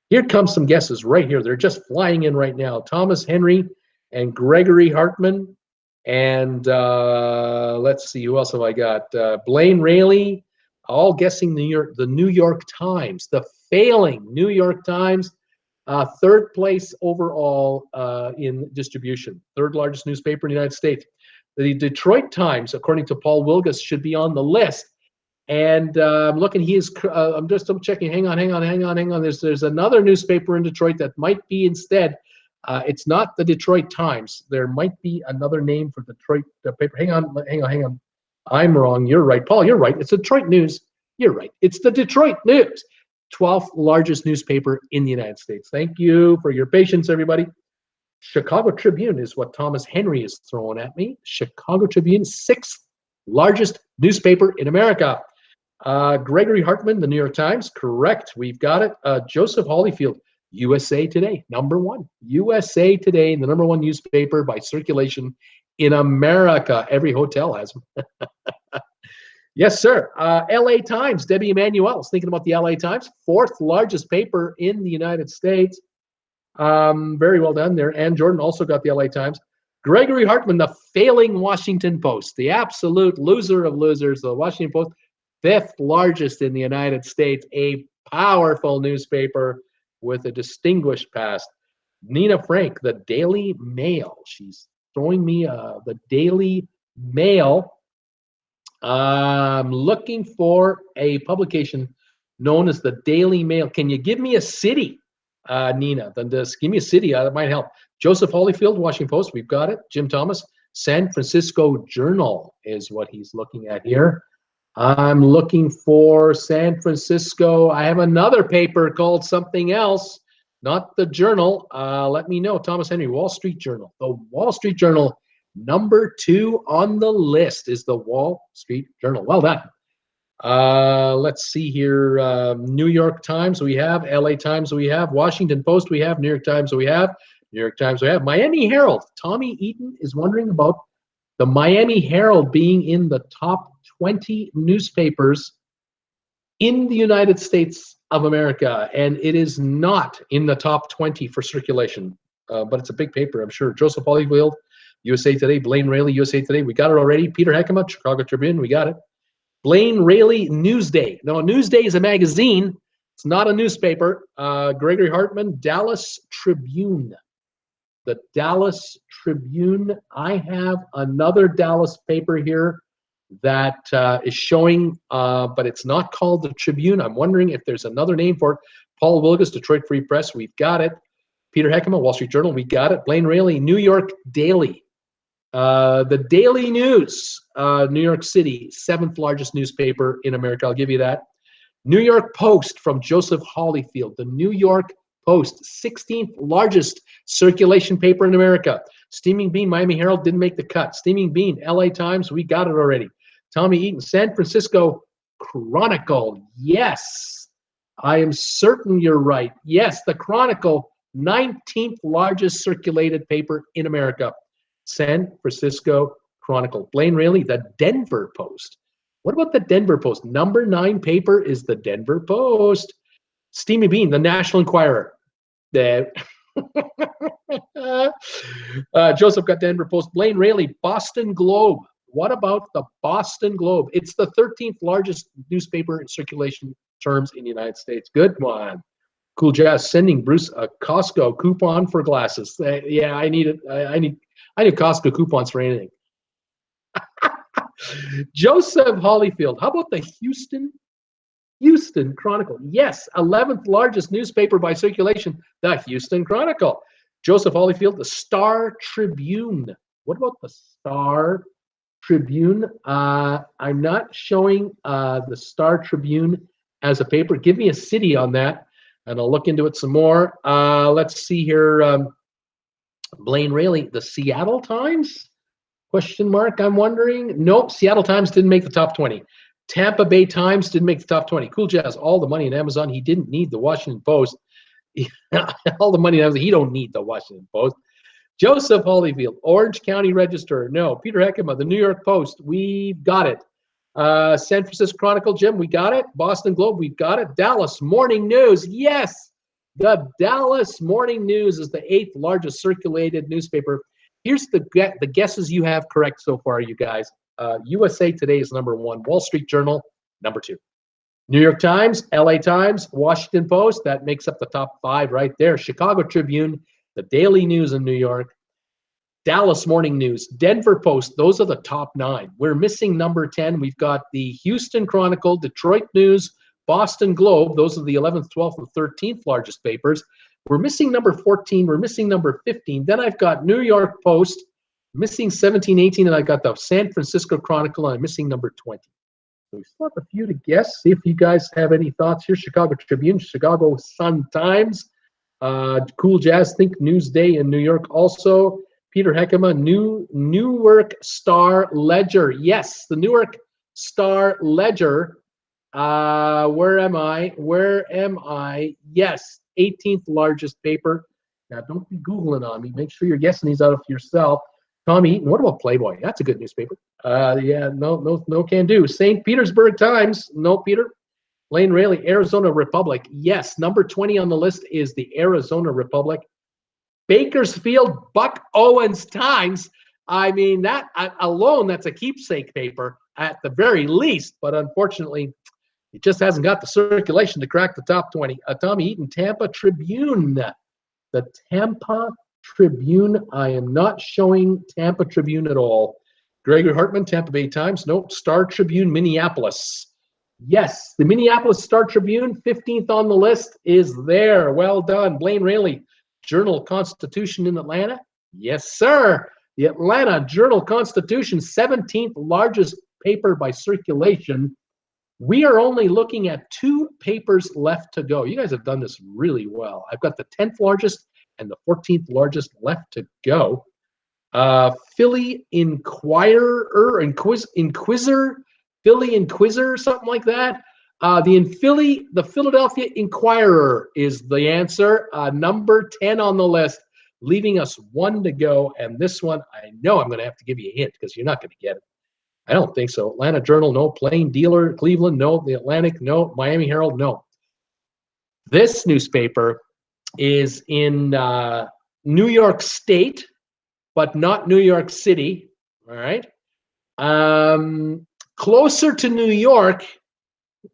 Here comes some guesses right here. They're just flying in right now. Thomas Henry and Gregory Hartman. And let's see, who else have I got? Blaine Rayleigh, all guessing the New York Times, the failing New York Times. 3rd place overall in distribution. 3rd largest newspaper in the United States. The Detroit Times, according to Paul Wilgus, should be on the list. And I'm looking, I'm just checking. Hang on. There's another newspaper in Detroit that might be instead. It's not the Detroit Times. There might be another name for Detroit paper. Hang on. I'm wrong. You're right. Paul, you're right. It's Detroit News. You're right. It's the Detroit News, 12th largest newspaper in the United States. Thank you for your patience, everybody. Chicago Tribune is what Thomas Henry is throwing at me. Chicago Tribune, 6th largest newspaper in America. Gregory Hartman, the New York Times, correct. We've got it. Joseph Holyfield, USA Today, #1. USA Today, the #1 newspaper by circulation in America. Every hotel has them. Yes, sir. LA Times, Debbie Emanuel is thinking about the LA Times, 4th largest paper in the United States. Very well done there. Ann Jordan also got the LA Times. Gregory Hartman, the failing Washington Post, the absolute loser of losers, the Washington Post, 5th largest in the United States, a powerful newspaper with a distinguished past. Nina Frank, the Daily Mail. She's throwing me the Daily Mail. I'm looking for a publication known as the Daily Mail. Can you give me a city, Nina? Then just give me a city. That might help. Joseph Holyfield, Washington Post. We've got it. Jim Thomas, San Francisco Journal is what he's looking at here. I'm looking for San Francisco. I have another paper called something else, not the Journal. Let me know. Thomas Henry, Wall Street Journal. The Wall Street Journal, #2 on the list is the Wall Street Journal. Well done. Let's see here. New York Times we have, LA Times we have, Washington Post we have, New York Times we have, New York Times we have. Miami Herald. Tommy Eaton is wondering about the Miami Herald being in the top 20 newspapers in the United States of America, and it is not in the top 20 for circulation, but it's a big paper, I'm sure. Joseph Holyfield, USA Today. Blaine Raley, USA Today. We got it already. Peter Heckema, Chicago Tribune. We got it. Blaine Raley, Newsday. No, Newsday is a magazine. It's not a newspaper. Gregory Hartman, Dallas Tribune. The Dallas Tribune. I have another Dallas paper here that is showing, but it's not called the Tribune. I'm wondering if there's another name for it. Paul Wilgus, Detroit Free Press. We've got it. Peter Heckema, Wall Street Journal. We got it. Blaine Raley, New York Daily. The Daily News, New York City, 7th largest newspaper in America. I'll give you that. New York Post from Joseph Holyfield. The New York Post, 16th largest circulation paper in America. Steaming Bean, Miami Herald didn't make the cut. Steaming Bean, LA Times, we got it already. Tommy Eaton, San Francisco Chronicle. Yes, I am certain you're right. Yes, the Chronicle, 19th largest circulated paper in America. San Francisco Chronicle. Blaine Raley, the Denver Post. What about the Denver Post? #9 paper is the Denver Post. Steamy Bean, the National Enquirer. Joseph got Denver Post. Blaine Raley, Boston Globe. What about the Boston Globe? It's the 13th largest newspaper in circulation terms in the United States. Good one. Cool Jazz sending Bruce a Costco coupon for glasses. Yeah, I need it. I need Costco coupons for anything. Joseph Holyfield. How about the Houston Chronicle? Yes, 11th largest newspaper by circulation, the Houston Chronicle. Joseph Holyfield, the Star Tribune. What about the Star Tribune? I'm not showing the Star Tribune as a paper. Give me a city on that, and I'll look into it some more. Let's see here. Blaine Raley, the Seattle Times? Question mark, I'm wondering. Nope, Seattle Times didn't make the top 20. Tampa Bay Times didn't make the top 20. Cool Jazz, all the money in Amazon. He didn't need the Washington Post. All the money in Amazon. He don't need the Washington Post. Joseph Holyfield, Orange County Register. No. Peter Heckema, the New York Post. We've got it. San Francisco Chronicle, Jim, we got it. Boston Globe, we've got it. Dallas Morning News, yes. The Dallas Morning News is the 8th largest circulated newspaper. Here's the guesses you have correct so far, you guys. USA Today is #1. Wall Street Journal, #2. New York Times, LA Times, Washington Post, that makes up the top 5 right there. Chicago Tribune, the Daily News in New York, Dallas Morning News, Denver Post, those are the top 9. We're missing #10. We've got the Houston Chronicle, Detroit News, Boston Globe, those are the 11th, 12th, and 13th largest papers. We're missing number 14. We're missing number 15. Then I've got New York Post, missing 17, 18, and I got the San Francisco Chronicle, and I'm missing number 20. So we still have a few to guess. See if you guys have any thoughts here. Chicago Tribune, Chicago Sun-Times, Cool Jazz Think Newsday in New York also. Peter Heckema, Newark Star Ledger. Yes, the Newark Star Ledger. Where am I? Yes, 18th largest paper. Now, don't be Googling on me. Make sure you're guessing these out for yourself. Tommy Eaton, what about Playboy? That's a good newspaper. Yeah, no can do. St. Petersburg Times. No, Peter. Lane Rayleigh, Arizona Republic. Yes, number 20 on the list is the Arizona Republic. Bakersfield Buck Owens Times. I mean, that alone, that's a keepsake paper at the very least, but unfortunately, it just hasn't got the circulation to crack the top 20. Tommy Eaton, Tampa Tribune. The Tampa Tribune. I am not showing Tampa Tribune at all. Gregory Hartman, Tampa Bay Times. No, Star Tribune, Minneapolis. Yes, the Minneapolis Star Tribune, 15th on the list, is there. Well done. Blaine Rayleigh, Journal-Constitution in Atlanta. Yes, sir. The Atlanta Journal-Constitution, 17th largest paper by circulation. We are only looking at 2 papers left to go. You guys have done this really well. I've got the 10th largest and the 14th largest left to go. Philly Inquirer, Philly Inquirer, something like that. The Philadelphia Inquirer is the answer. Number 10 on the list, leaving us 1 to go. And this one, I know I'm going to have to give you a hint because you're not going to get it. I don't think so. Atlanta Journal, no. Plain Dealer, Cleveland, no. The Atlantic, no. Miami Herald, no. This newspaper is in New York State, but not New York City. All right. Closer to New York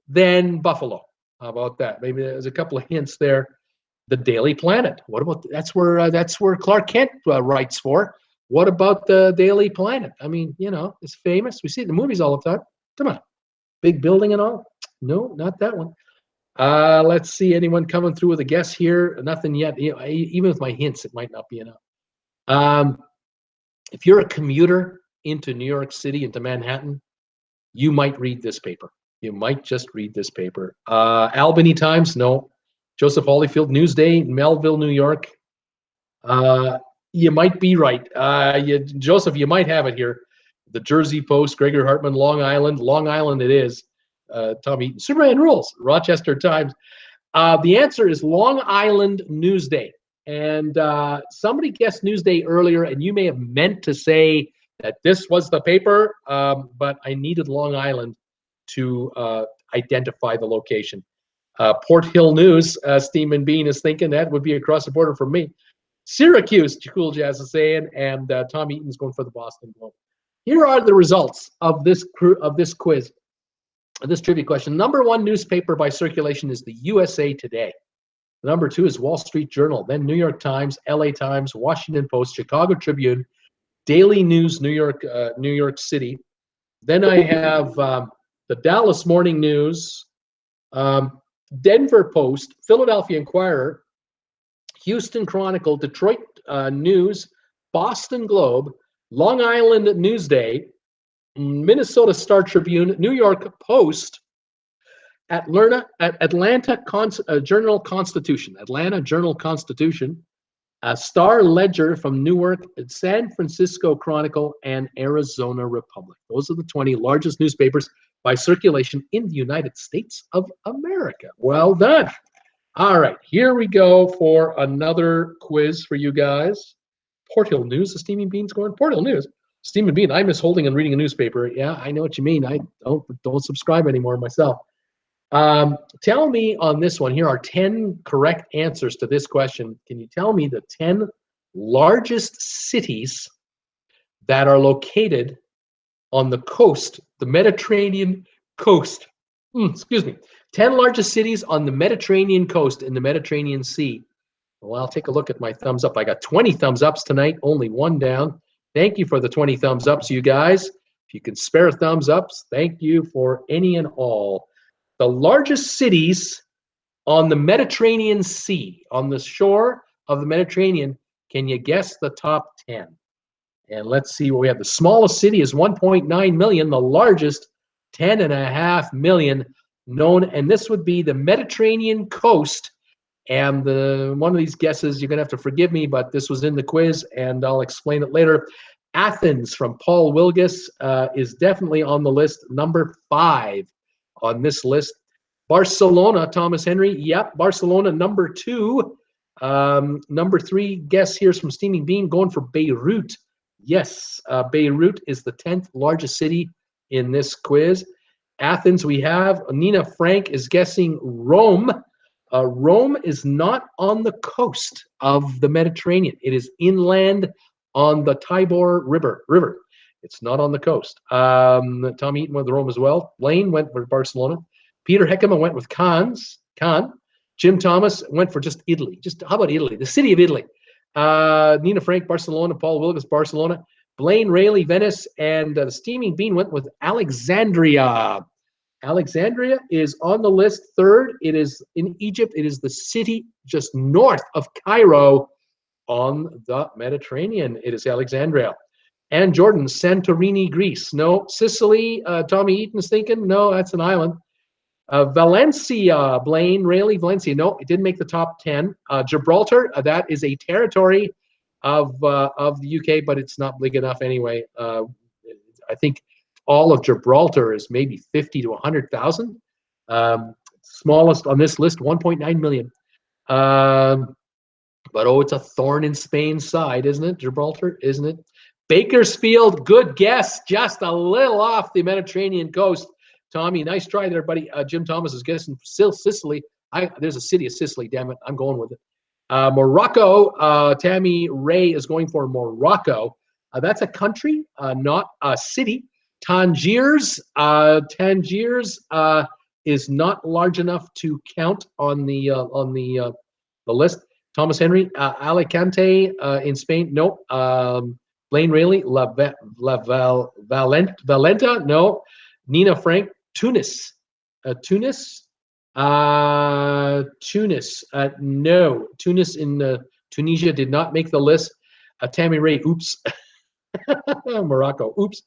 than Buffalo. How about that? Maybe there's a couple of hints there. The Daily Planet. What about that's where Clark Kent writes for. What about the Daily Planet? I mean, you know, it's famous. We see it in the movies all the time. Come on. Big building and all. No, not that one. Let's see. Anyone coming through with a guess here? Nothing yet. You know, even with my hints, it might not be enough. If you're a commuter into New York City, into Manhattan, you might read this paper. You might just read this paper. Albany Times, no. Joseph Holyfield, Newsday, Melville, New York. You might be right. Joseph, you might have it here. The Jersey Post, Gregory Hartman, Long Island it is. Tom Eaton, Superman Rules, Rochester Times. The answer is Long Island Newsday. And somebody guessed Newsday earlier, and you may have meant to say that this was the paper, but I needed Long Island to identify the location. Port Hill News, Steam and Bean is thinking that would be across the border from me. Syracuse, Cool Jazz is saying, and Tom Eaton's going for the Boston Globe. Here are the results of this quiz, this trivia question. Number 1 newspaper by circulation is the USA Today. Number 2 is Wall Street Journal, then New York Times, LA Times, Washington Post, Chicago Tribune, Daily News, New York City. Then I have the Dallas Morning News, Denver Post, Philadelphia Inquirer, Houston Chronicle, Detroit News, Boston Globe, Long Island Newsday, Minnesota Star Tribune, New York Post, Atlanta Journal-Constitution, Star Ledger from Newark, San Francisco Chronicle, and Arizona Republic. Those are the 20 largest newspapers by circulation in the United States of America. Well done. All right, here we go for another quiz for you guys. Port Hill News, the Steaming Bean's going. Port Hill News, Steaming Bean. I miss holding and reading a newspaper. Yeah, I know what you mean. I don't subscribe anymore myself. Tell me on this one. Here are 10 correct answers to this question. Can you tell me the 10 largest cities that are located on the coast, the Mediterranean coast? Excuse me. 10 largest cities on the Mediterranean coast in the Mediterranean Sea. Well, I'll take a look at my thumbs up. I got 20 thumbs ups tonight, only 1 down. Thank you for the 20 thumbs ups, you guys. If you can spare thumbs ups, thank you for any and all. The largest cities On the Mediterranean Sea, on the shore of the Mediterranean, can you guess the top 10? And let's see what we have. The smallest city is 1.9 million. The largest, 10.5 million known. And this would be the Mediterranean coast. And one of these guesses, you're going to have to forgive me, but this was in the quiz, and I'll explain it later. Athens from Paul Wilgus is definitely on the list, number 5 on this list. Barcelona, Thomas Henry, yep, Barcelona, number 2. Number 3 guess here's from Steaming Bean, going for Beirut. Yes, Beirut is the 10th largest city in this quiz. Athens, we have Nina Frank is guessing Rome. Rome is not on the coast of the Mediterranean. It is inland on the Tiber River. It's not on the coast. Tom Eaton went with Rome as well. Blaine went with Barcelona. Peter Heckema went with Cannes. Jim Thomas went for just Italy. How about Italy? The city of Italy. Nina Frank, Barcelona. Paul Wilgus, Barcelona. Blaine Rayleigh, Venice. And the Steaming Bean went with Alexandria. Alexandria is on the list, 3rd. It is in Egypt. It is the city just north of Cairo on the Mediterranean. It is Alexandria. And Jordan, Santorini, Greece. No. Sicily, Tommy Eaton's thinking, no, that's an island. Valencia, Blaine Rayleigh, Valencia. No, it didn't make the top 10. Gibraltar, that is a territory of the UK, but it's not big enough anyway. I think all of Gibraltar is maybe 50 to 100,000. Smallest on this list, 1.9 million. But it's a thorn in Spain's side, isn't it? Gibraltar, isn't it? Bakersfield, good guess, just a little off the Mediterranean coast. Tommy, nice try there, buddy. Jim Thomas is guessing Sicily. There's a city of Sicily, damn it. I'm going with it. Morocco, Tammy Ray is going for Morocco. That's a country, not a city. Tangiers is not large enough to count on the list. Thomas Henry, Alicante in Spain, no. Blaine Rayleigh, Valenta, no. Nina Frank, Tunis, no. Tunis in Tunisia did not make the list. Tammy Ray, oops. Morocco, oops.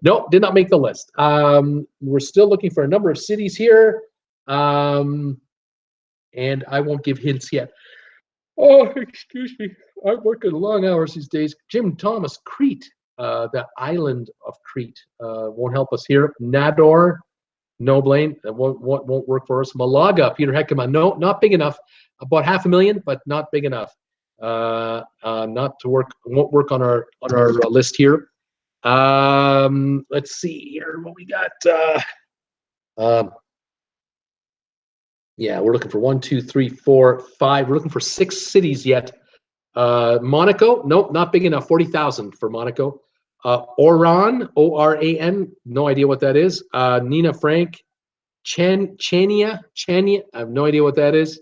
No, did not make the list. We're still looking for a number of cities here. And I won't give hints yet. Oh, excuse me. I'm working long hours these days. Jim Thomas, Crete, the island of Crete, won't help us here. Nador, no, Blaine, that won't work for us. Malaga, Peter Heckema, no, not big enough. About 500,000, but not big enough. Not to work, won't work on our list here. Let's see here what we got. Yeah, we're looking for 1, 2, 3, 4, 5. We're looking for 6 cities yet. Monaco, nope, not big enough. 40,000 for Monaco. Oran, O-R-A-N, no idea what that is. Nina Frank, Chania, I have no idea what that is.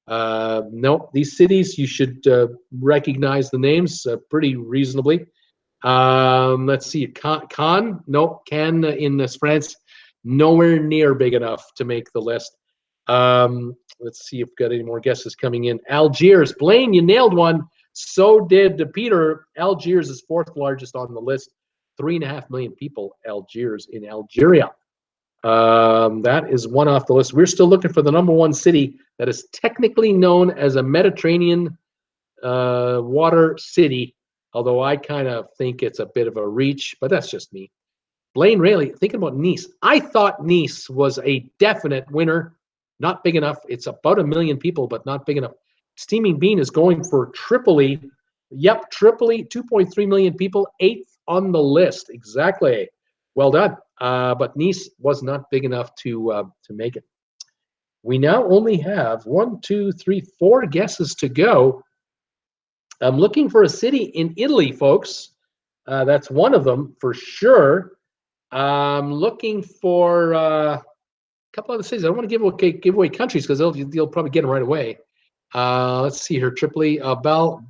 No, these cities you should recognize the names pretty reasonably. Let's see, Cannes, no, Cannes in France, nowhere near big enough to make the list. Let's see if we've got any more guesses coming in. Algiers, Blaine, you nailed one. So did Peter. Algiers is 4th largest on the list. 3.5 million people. Algiers in Algeria. That is one off the list. We're still looking for the number 1 city that is technically known as a Mediterranean water city, although I kind of think it's a bit of a reach, but that's just me. Blaine Rayleigh, thinking about Nice. I thought Nice was a definite winner. Not big enough. It's about 1 million people, but not big enough. Steaming Bean is going for Tripoli. Yep, Tripoli, 2.3 million people, 8th on the list. Exactly. Well done. But Nice was not big enough to make it. We now only have 1, 2, 3, 4 guesses to go. I'm looking for a city in Italy, folks. That's one of them for sure. I'm looking for a couple other cities. I don't want to give away countries because they'll probably get them right away. Let's see here. Tripoli, Badalona.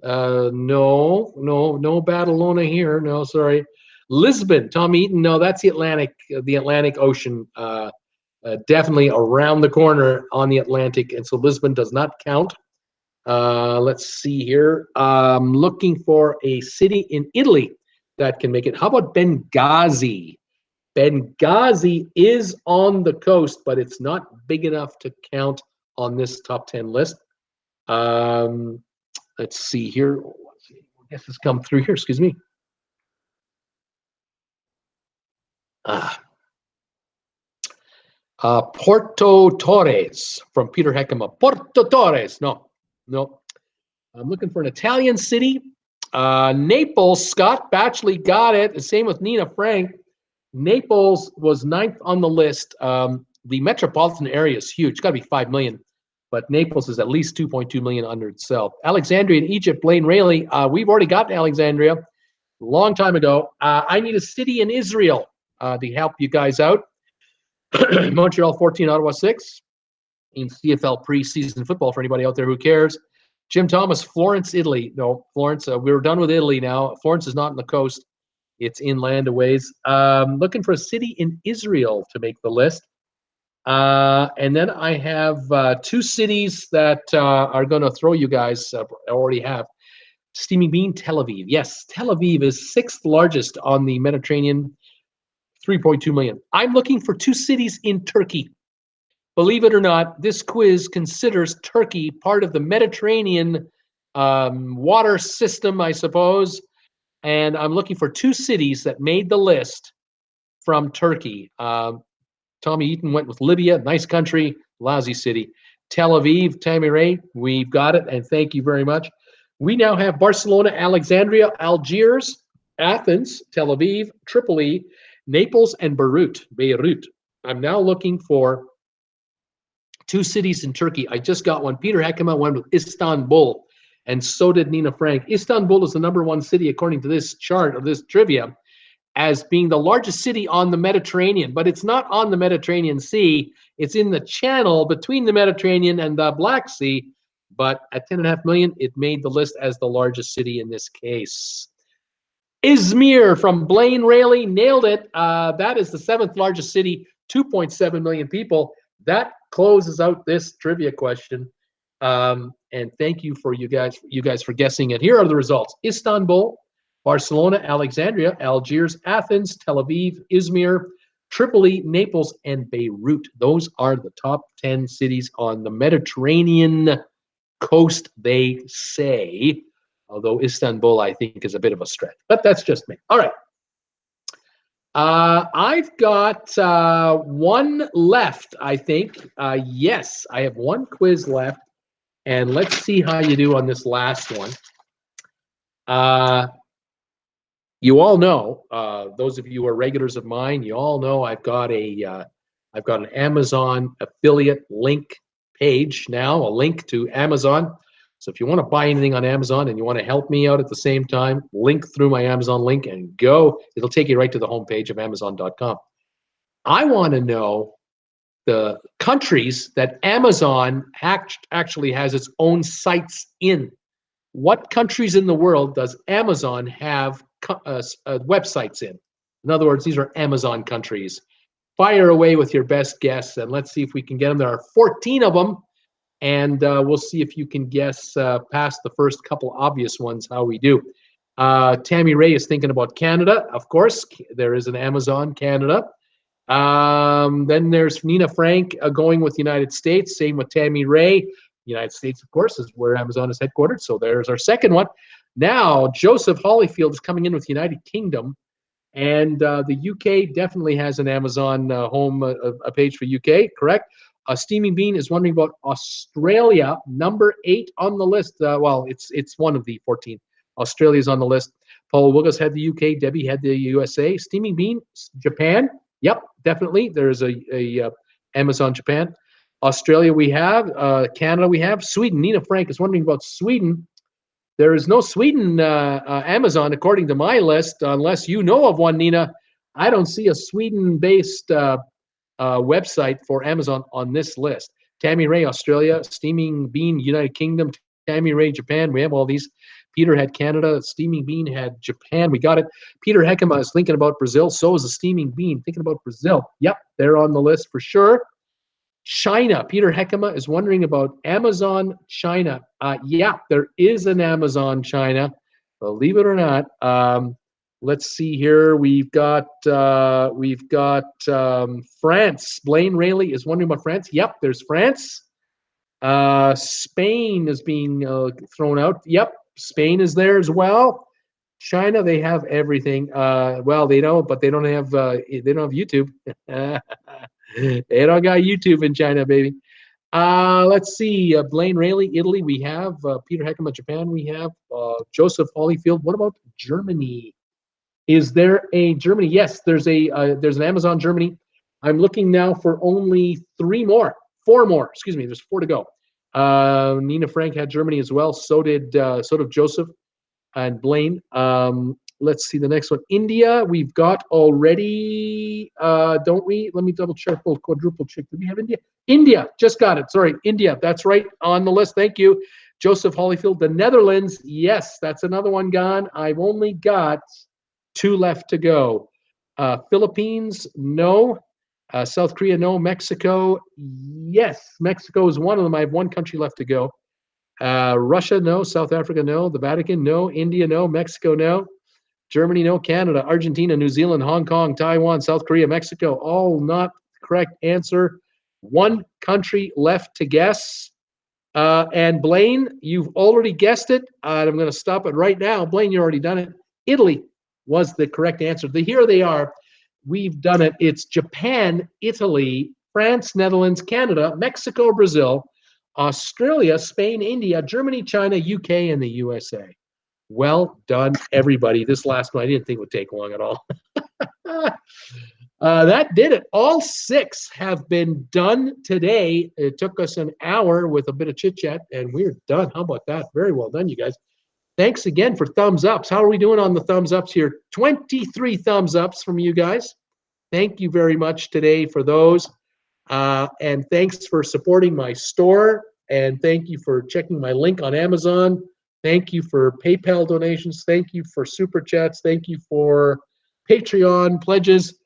No Badalona here. No, sorry. Lisbon, Tom Eaton. No, that's the Atlantic Ocean definitely around the corner on the Atlantic, and so Lisbon does not count. Let's see here. Looking for a city in Italy that can make it. How about Benghazi? Benghazi is on the coast, but it's not big enough to count on this top 10 list. Let's see here. I guess it's come through here. Excuse me. Porto Torres from Peter Heckema. Porto Torres. No. I'm looking for an Italian city. Naples. Scott Batchley got it. The same with Nina Frank. Naples was 9th on the list. The metropolitan area is huge. It's got to be 5 million. But Naples is at least 2.2 million under itself. Alexandria in Egypt, Blaine Rayleigh. We've already got Alexandria a long time ago. I need a city in Israel to help you guys out. Montreal 14, Ottawa 6 in CFL preseason football for anybody out there who cares. Jim Thomas, Florence, Italy. No, Florence, we're done with Italy now. Florence is not on the coast. It's inland a ways. Looking for a city in Israel to make the list. And then I have 2 cities that are going to throw you guys, I already have. Steaming Bean, Tel Aviv. Yes, Tel Aviv is 6th largest on the Mediterranean, 3.2 million. I'm looking for 2 cities in Turkey. Believe it or not, this quiz considers Turkey part of the Mediterranean water system, I suppose. And I'm looking for 2 cities that made the list from Turkey. Tommy Eaton went with Libya, nice country, lousy city. Tel Aviv, Tammy Ray, we've got it, and thank you very much. We now have Barcelona, Alexandria, Algiers, Athens, Tel Aviv, Tripoli, Naples, and Beirut. I'm now looking for 2 cities in Turkey. I just got one. Peter Heckema went with Istanbul, and so did Nina Frank. Istanbul is the #1 city, according to this chart or this trivia, as being the largest city on the Mediterranean, but it's not on the Mediterranean Sea. It's in the channel between the Mediterranean and the Black Sea, but at 10.5 million, it made the list as the largest city in this case. Izmir from Blaine Rayleigh, nailed it. That is the 7th largest city, 2.7 million people. That closes out this trivia question. And thank you for you guys for guessing it. Here are the results. Istanbul, Barcelona, Alexandria, Algiers, Athens, Tel Aviv, Izmir, Tripoli, Naples, and Beirut. Those are the top 10 cities on the Mediterranean coast, they say. Although Istanbul, I think, is a bit of a stretch. But that's just me. All right. I've got 1 left, I think. Yes, I have 1 quiz left. And let's see how you do on this last one. You all know, those of you who are regulars of mine, you all know I've got an Amazon affiliate link page now, a link to Amazon. So if you want to buy anything on Amazon and you want to help me out at the same time, link through my Amazon link and go. It'll take you right to the homepage of Amazon.com. I want to know the countries that Amazon actually has its own sites in. What countries in the world does Amazon have websites in? In other words, these are Amazon countries. Fire away with your best guess, and let's see if we can get them. There are 14 of them, and we'll see if you can guess past the first couple obvious ones how we do. Tammy Ray is thinking about Canada. Of course, there is an Amazon Canada. Then there's Nina Frank going with United States. Same with Tammy Ray. United States, of course, is where Amazon is headquartered. So there's our second one. Now, Joseph Hollyfield is coming in with United Kingdom. And the UK definitely has an Amazon home a page for UK, correct? Steaming Bean is wondering about Australia, #8 on the list. Well, it's one of the 14. Australia's on the list. Paul Wilgus had the UK. Debbie had the USA. Steaming Bean, Japan. Yep, definitely. There's a Amazon Japan. Australia we have. Canada we have. Sweden. Nina Frank is wondering about Sweden. There is no Sweden Amazon according to my list, unless you know of one, Nina. I don't see a Sweden-based website for Amazon on this list. Tammy Ray, Australia. Steaming Bean, United Kingdom. Tammy Ray, Japan. We have all these. Peter had Canada. Steaming Bean had Japan. We got it. Peter Heckema is thinking about Brazil. So is the Steaming Bean thinking about Brazil. Yep, they're on the list for sure. China. Peter Heckema is wondering about Amazon China. Yeah, there is an Amazon China, believe it or not. Let's see here. We've got France. Blaine Rayleigh is wondering about France. Yep, there's France. Spain is being thrown out. Yep, Spain is there as well. China, they have everything. Well, they don't, but they don't have YouTube. They don't got YouTube in China, baby. Let's see. Blaine Rayleigh, Italy. We have Peter Heckema, Japan. We have Joseph Holyfield. What about Germany? Is there a Germany? Yes, there's an Amazon Germany. I'm looking now for only four more. Excuse me. There's 4 to go. Nina Frank had Germany as well. So did Joseph and Blaine. Let's see the next one. India, we've got already, don't we? Let me double check, quadruple check. Do we have India? India, just got it. Sorry, India. That's right on the list. Thank you. Joseph Holyfield. The Netherlands, yes, that's another one gone. I've only got 2 left to go. Philippines, no. South Korea, no. Mexico, yes. Mexico is one of them. I have 1 country left to go. Russia, no. South Africa, no. The Vatican, no. India, no. Mexico, no. Germany, no. Canada, Argentina, New Zealand, Hong Kong, Taiwan, South Korea, Mexico, all not correct answer. 1 country left to guess. And Blaine, you've already guessed it. I'm going to stop it right now. Blaine, you already done it. Italy was the correct answer. Here they are. We've done it. It's Japan, Italy, France, Netherlands, Canada, Mexico, Brazil, Australia, Spain, India, Germany, China, UK, and the USA. Well done, everybody. This last one I didn't think would take long at all. That did it. All 6 have been done today. It took us an hour with a bit of chit-chat, and we're done. How about that? Very well done, you guys. Thanks again for thumbs ups. How are we doing on the thumbs ups here? 23 thumbs ups from you guys. Thank you very much today for those. And thanks for supporting my store. And thank you for checking my link on Amazon. Thank you for PayPal donations. Thank you for Super Chats. Thank you for Patreon pledges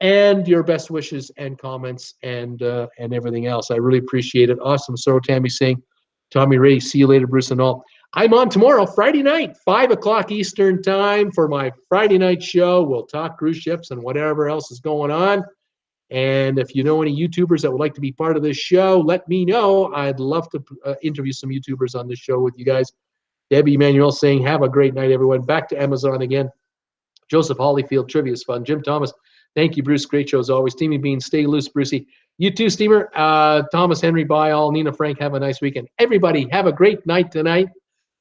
and your best wishes and comments and everything else. I really appreciate it. Awesome. So Tammy saying, Tommy Ray, see you later, Bruce and all. I'm on tomorrow, Friday night, 5 o'clock Eastern time for my Friday night show. We'll talk cruise ships and whatever else is going on. And if you know any YouTubers that would like to be part of this show, let me know. I'd love to interview some YouTubers on this show with you guys. Debbie Emanuel saying, have a great night, everyone. Back to Amazon again. Joseph Holyfield, trivia is fun. Jim Thomas, thank you, Bruce. Great show as always. Steamy Bean, stay loose, Brucey. You too, Steamer. Thomas Henry, bye all. Nina Frank, have a nice weekend. Everybody, have a great night tonight.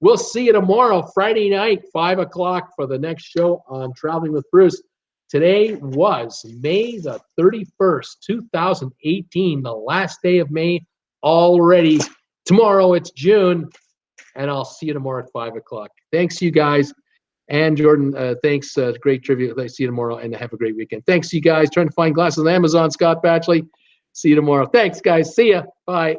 We'll see you tomorrow, Friday night, 5 o'clock for the next show on Traveling with Bruce. Today was May the 31st, 2018, the last day of May already. Tomorrow it's June, and I'll see you tomorrow at 5 o'clock. Thanks, you guys. And Jordan, thanks. Great trivia. See you tomorrow, and have a great weekend. Thanks, you guys. Trying to find glasses on Amazon. Scott Batchley. See you tomorrow. Thanks, guys. See ya. Bye.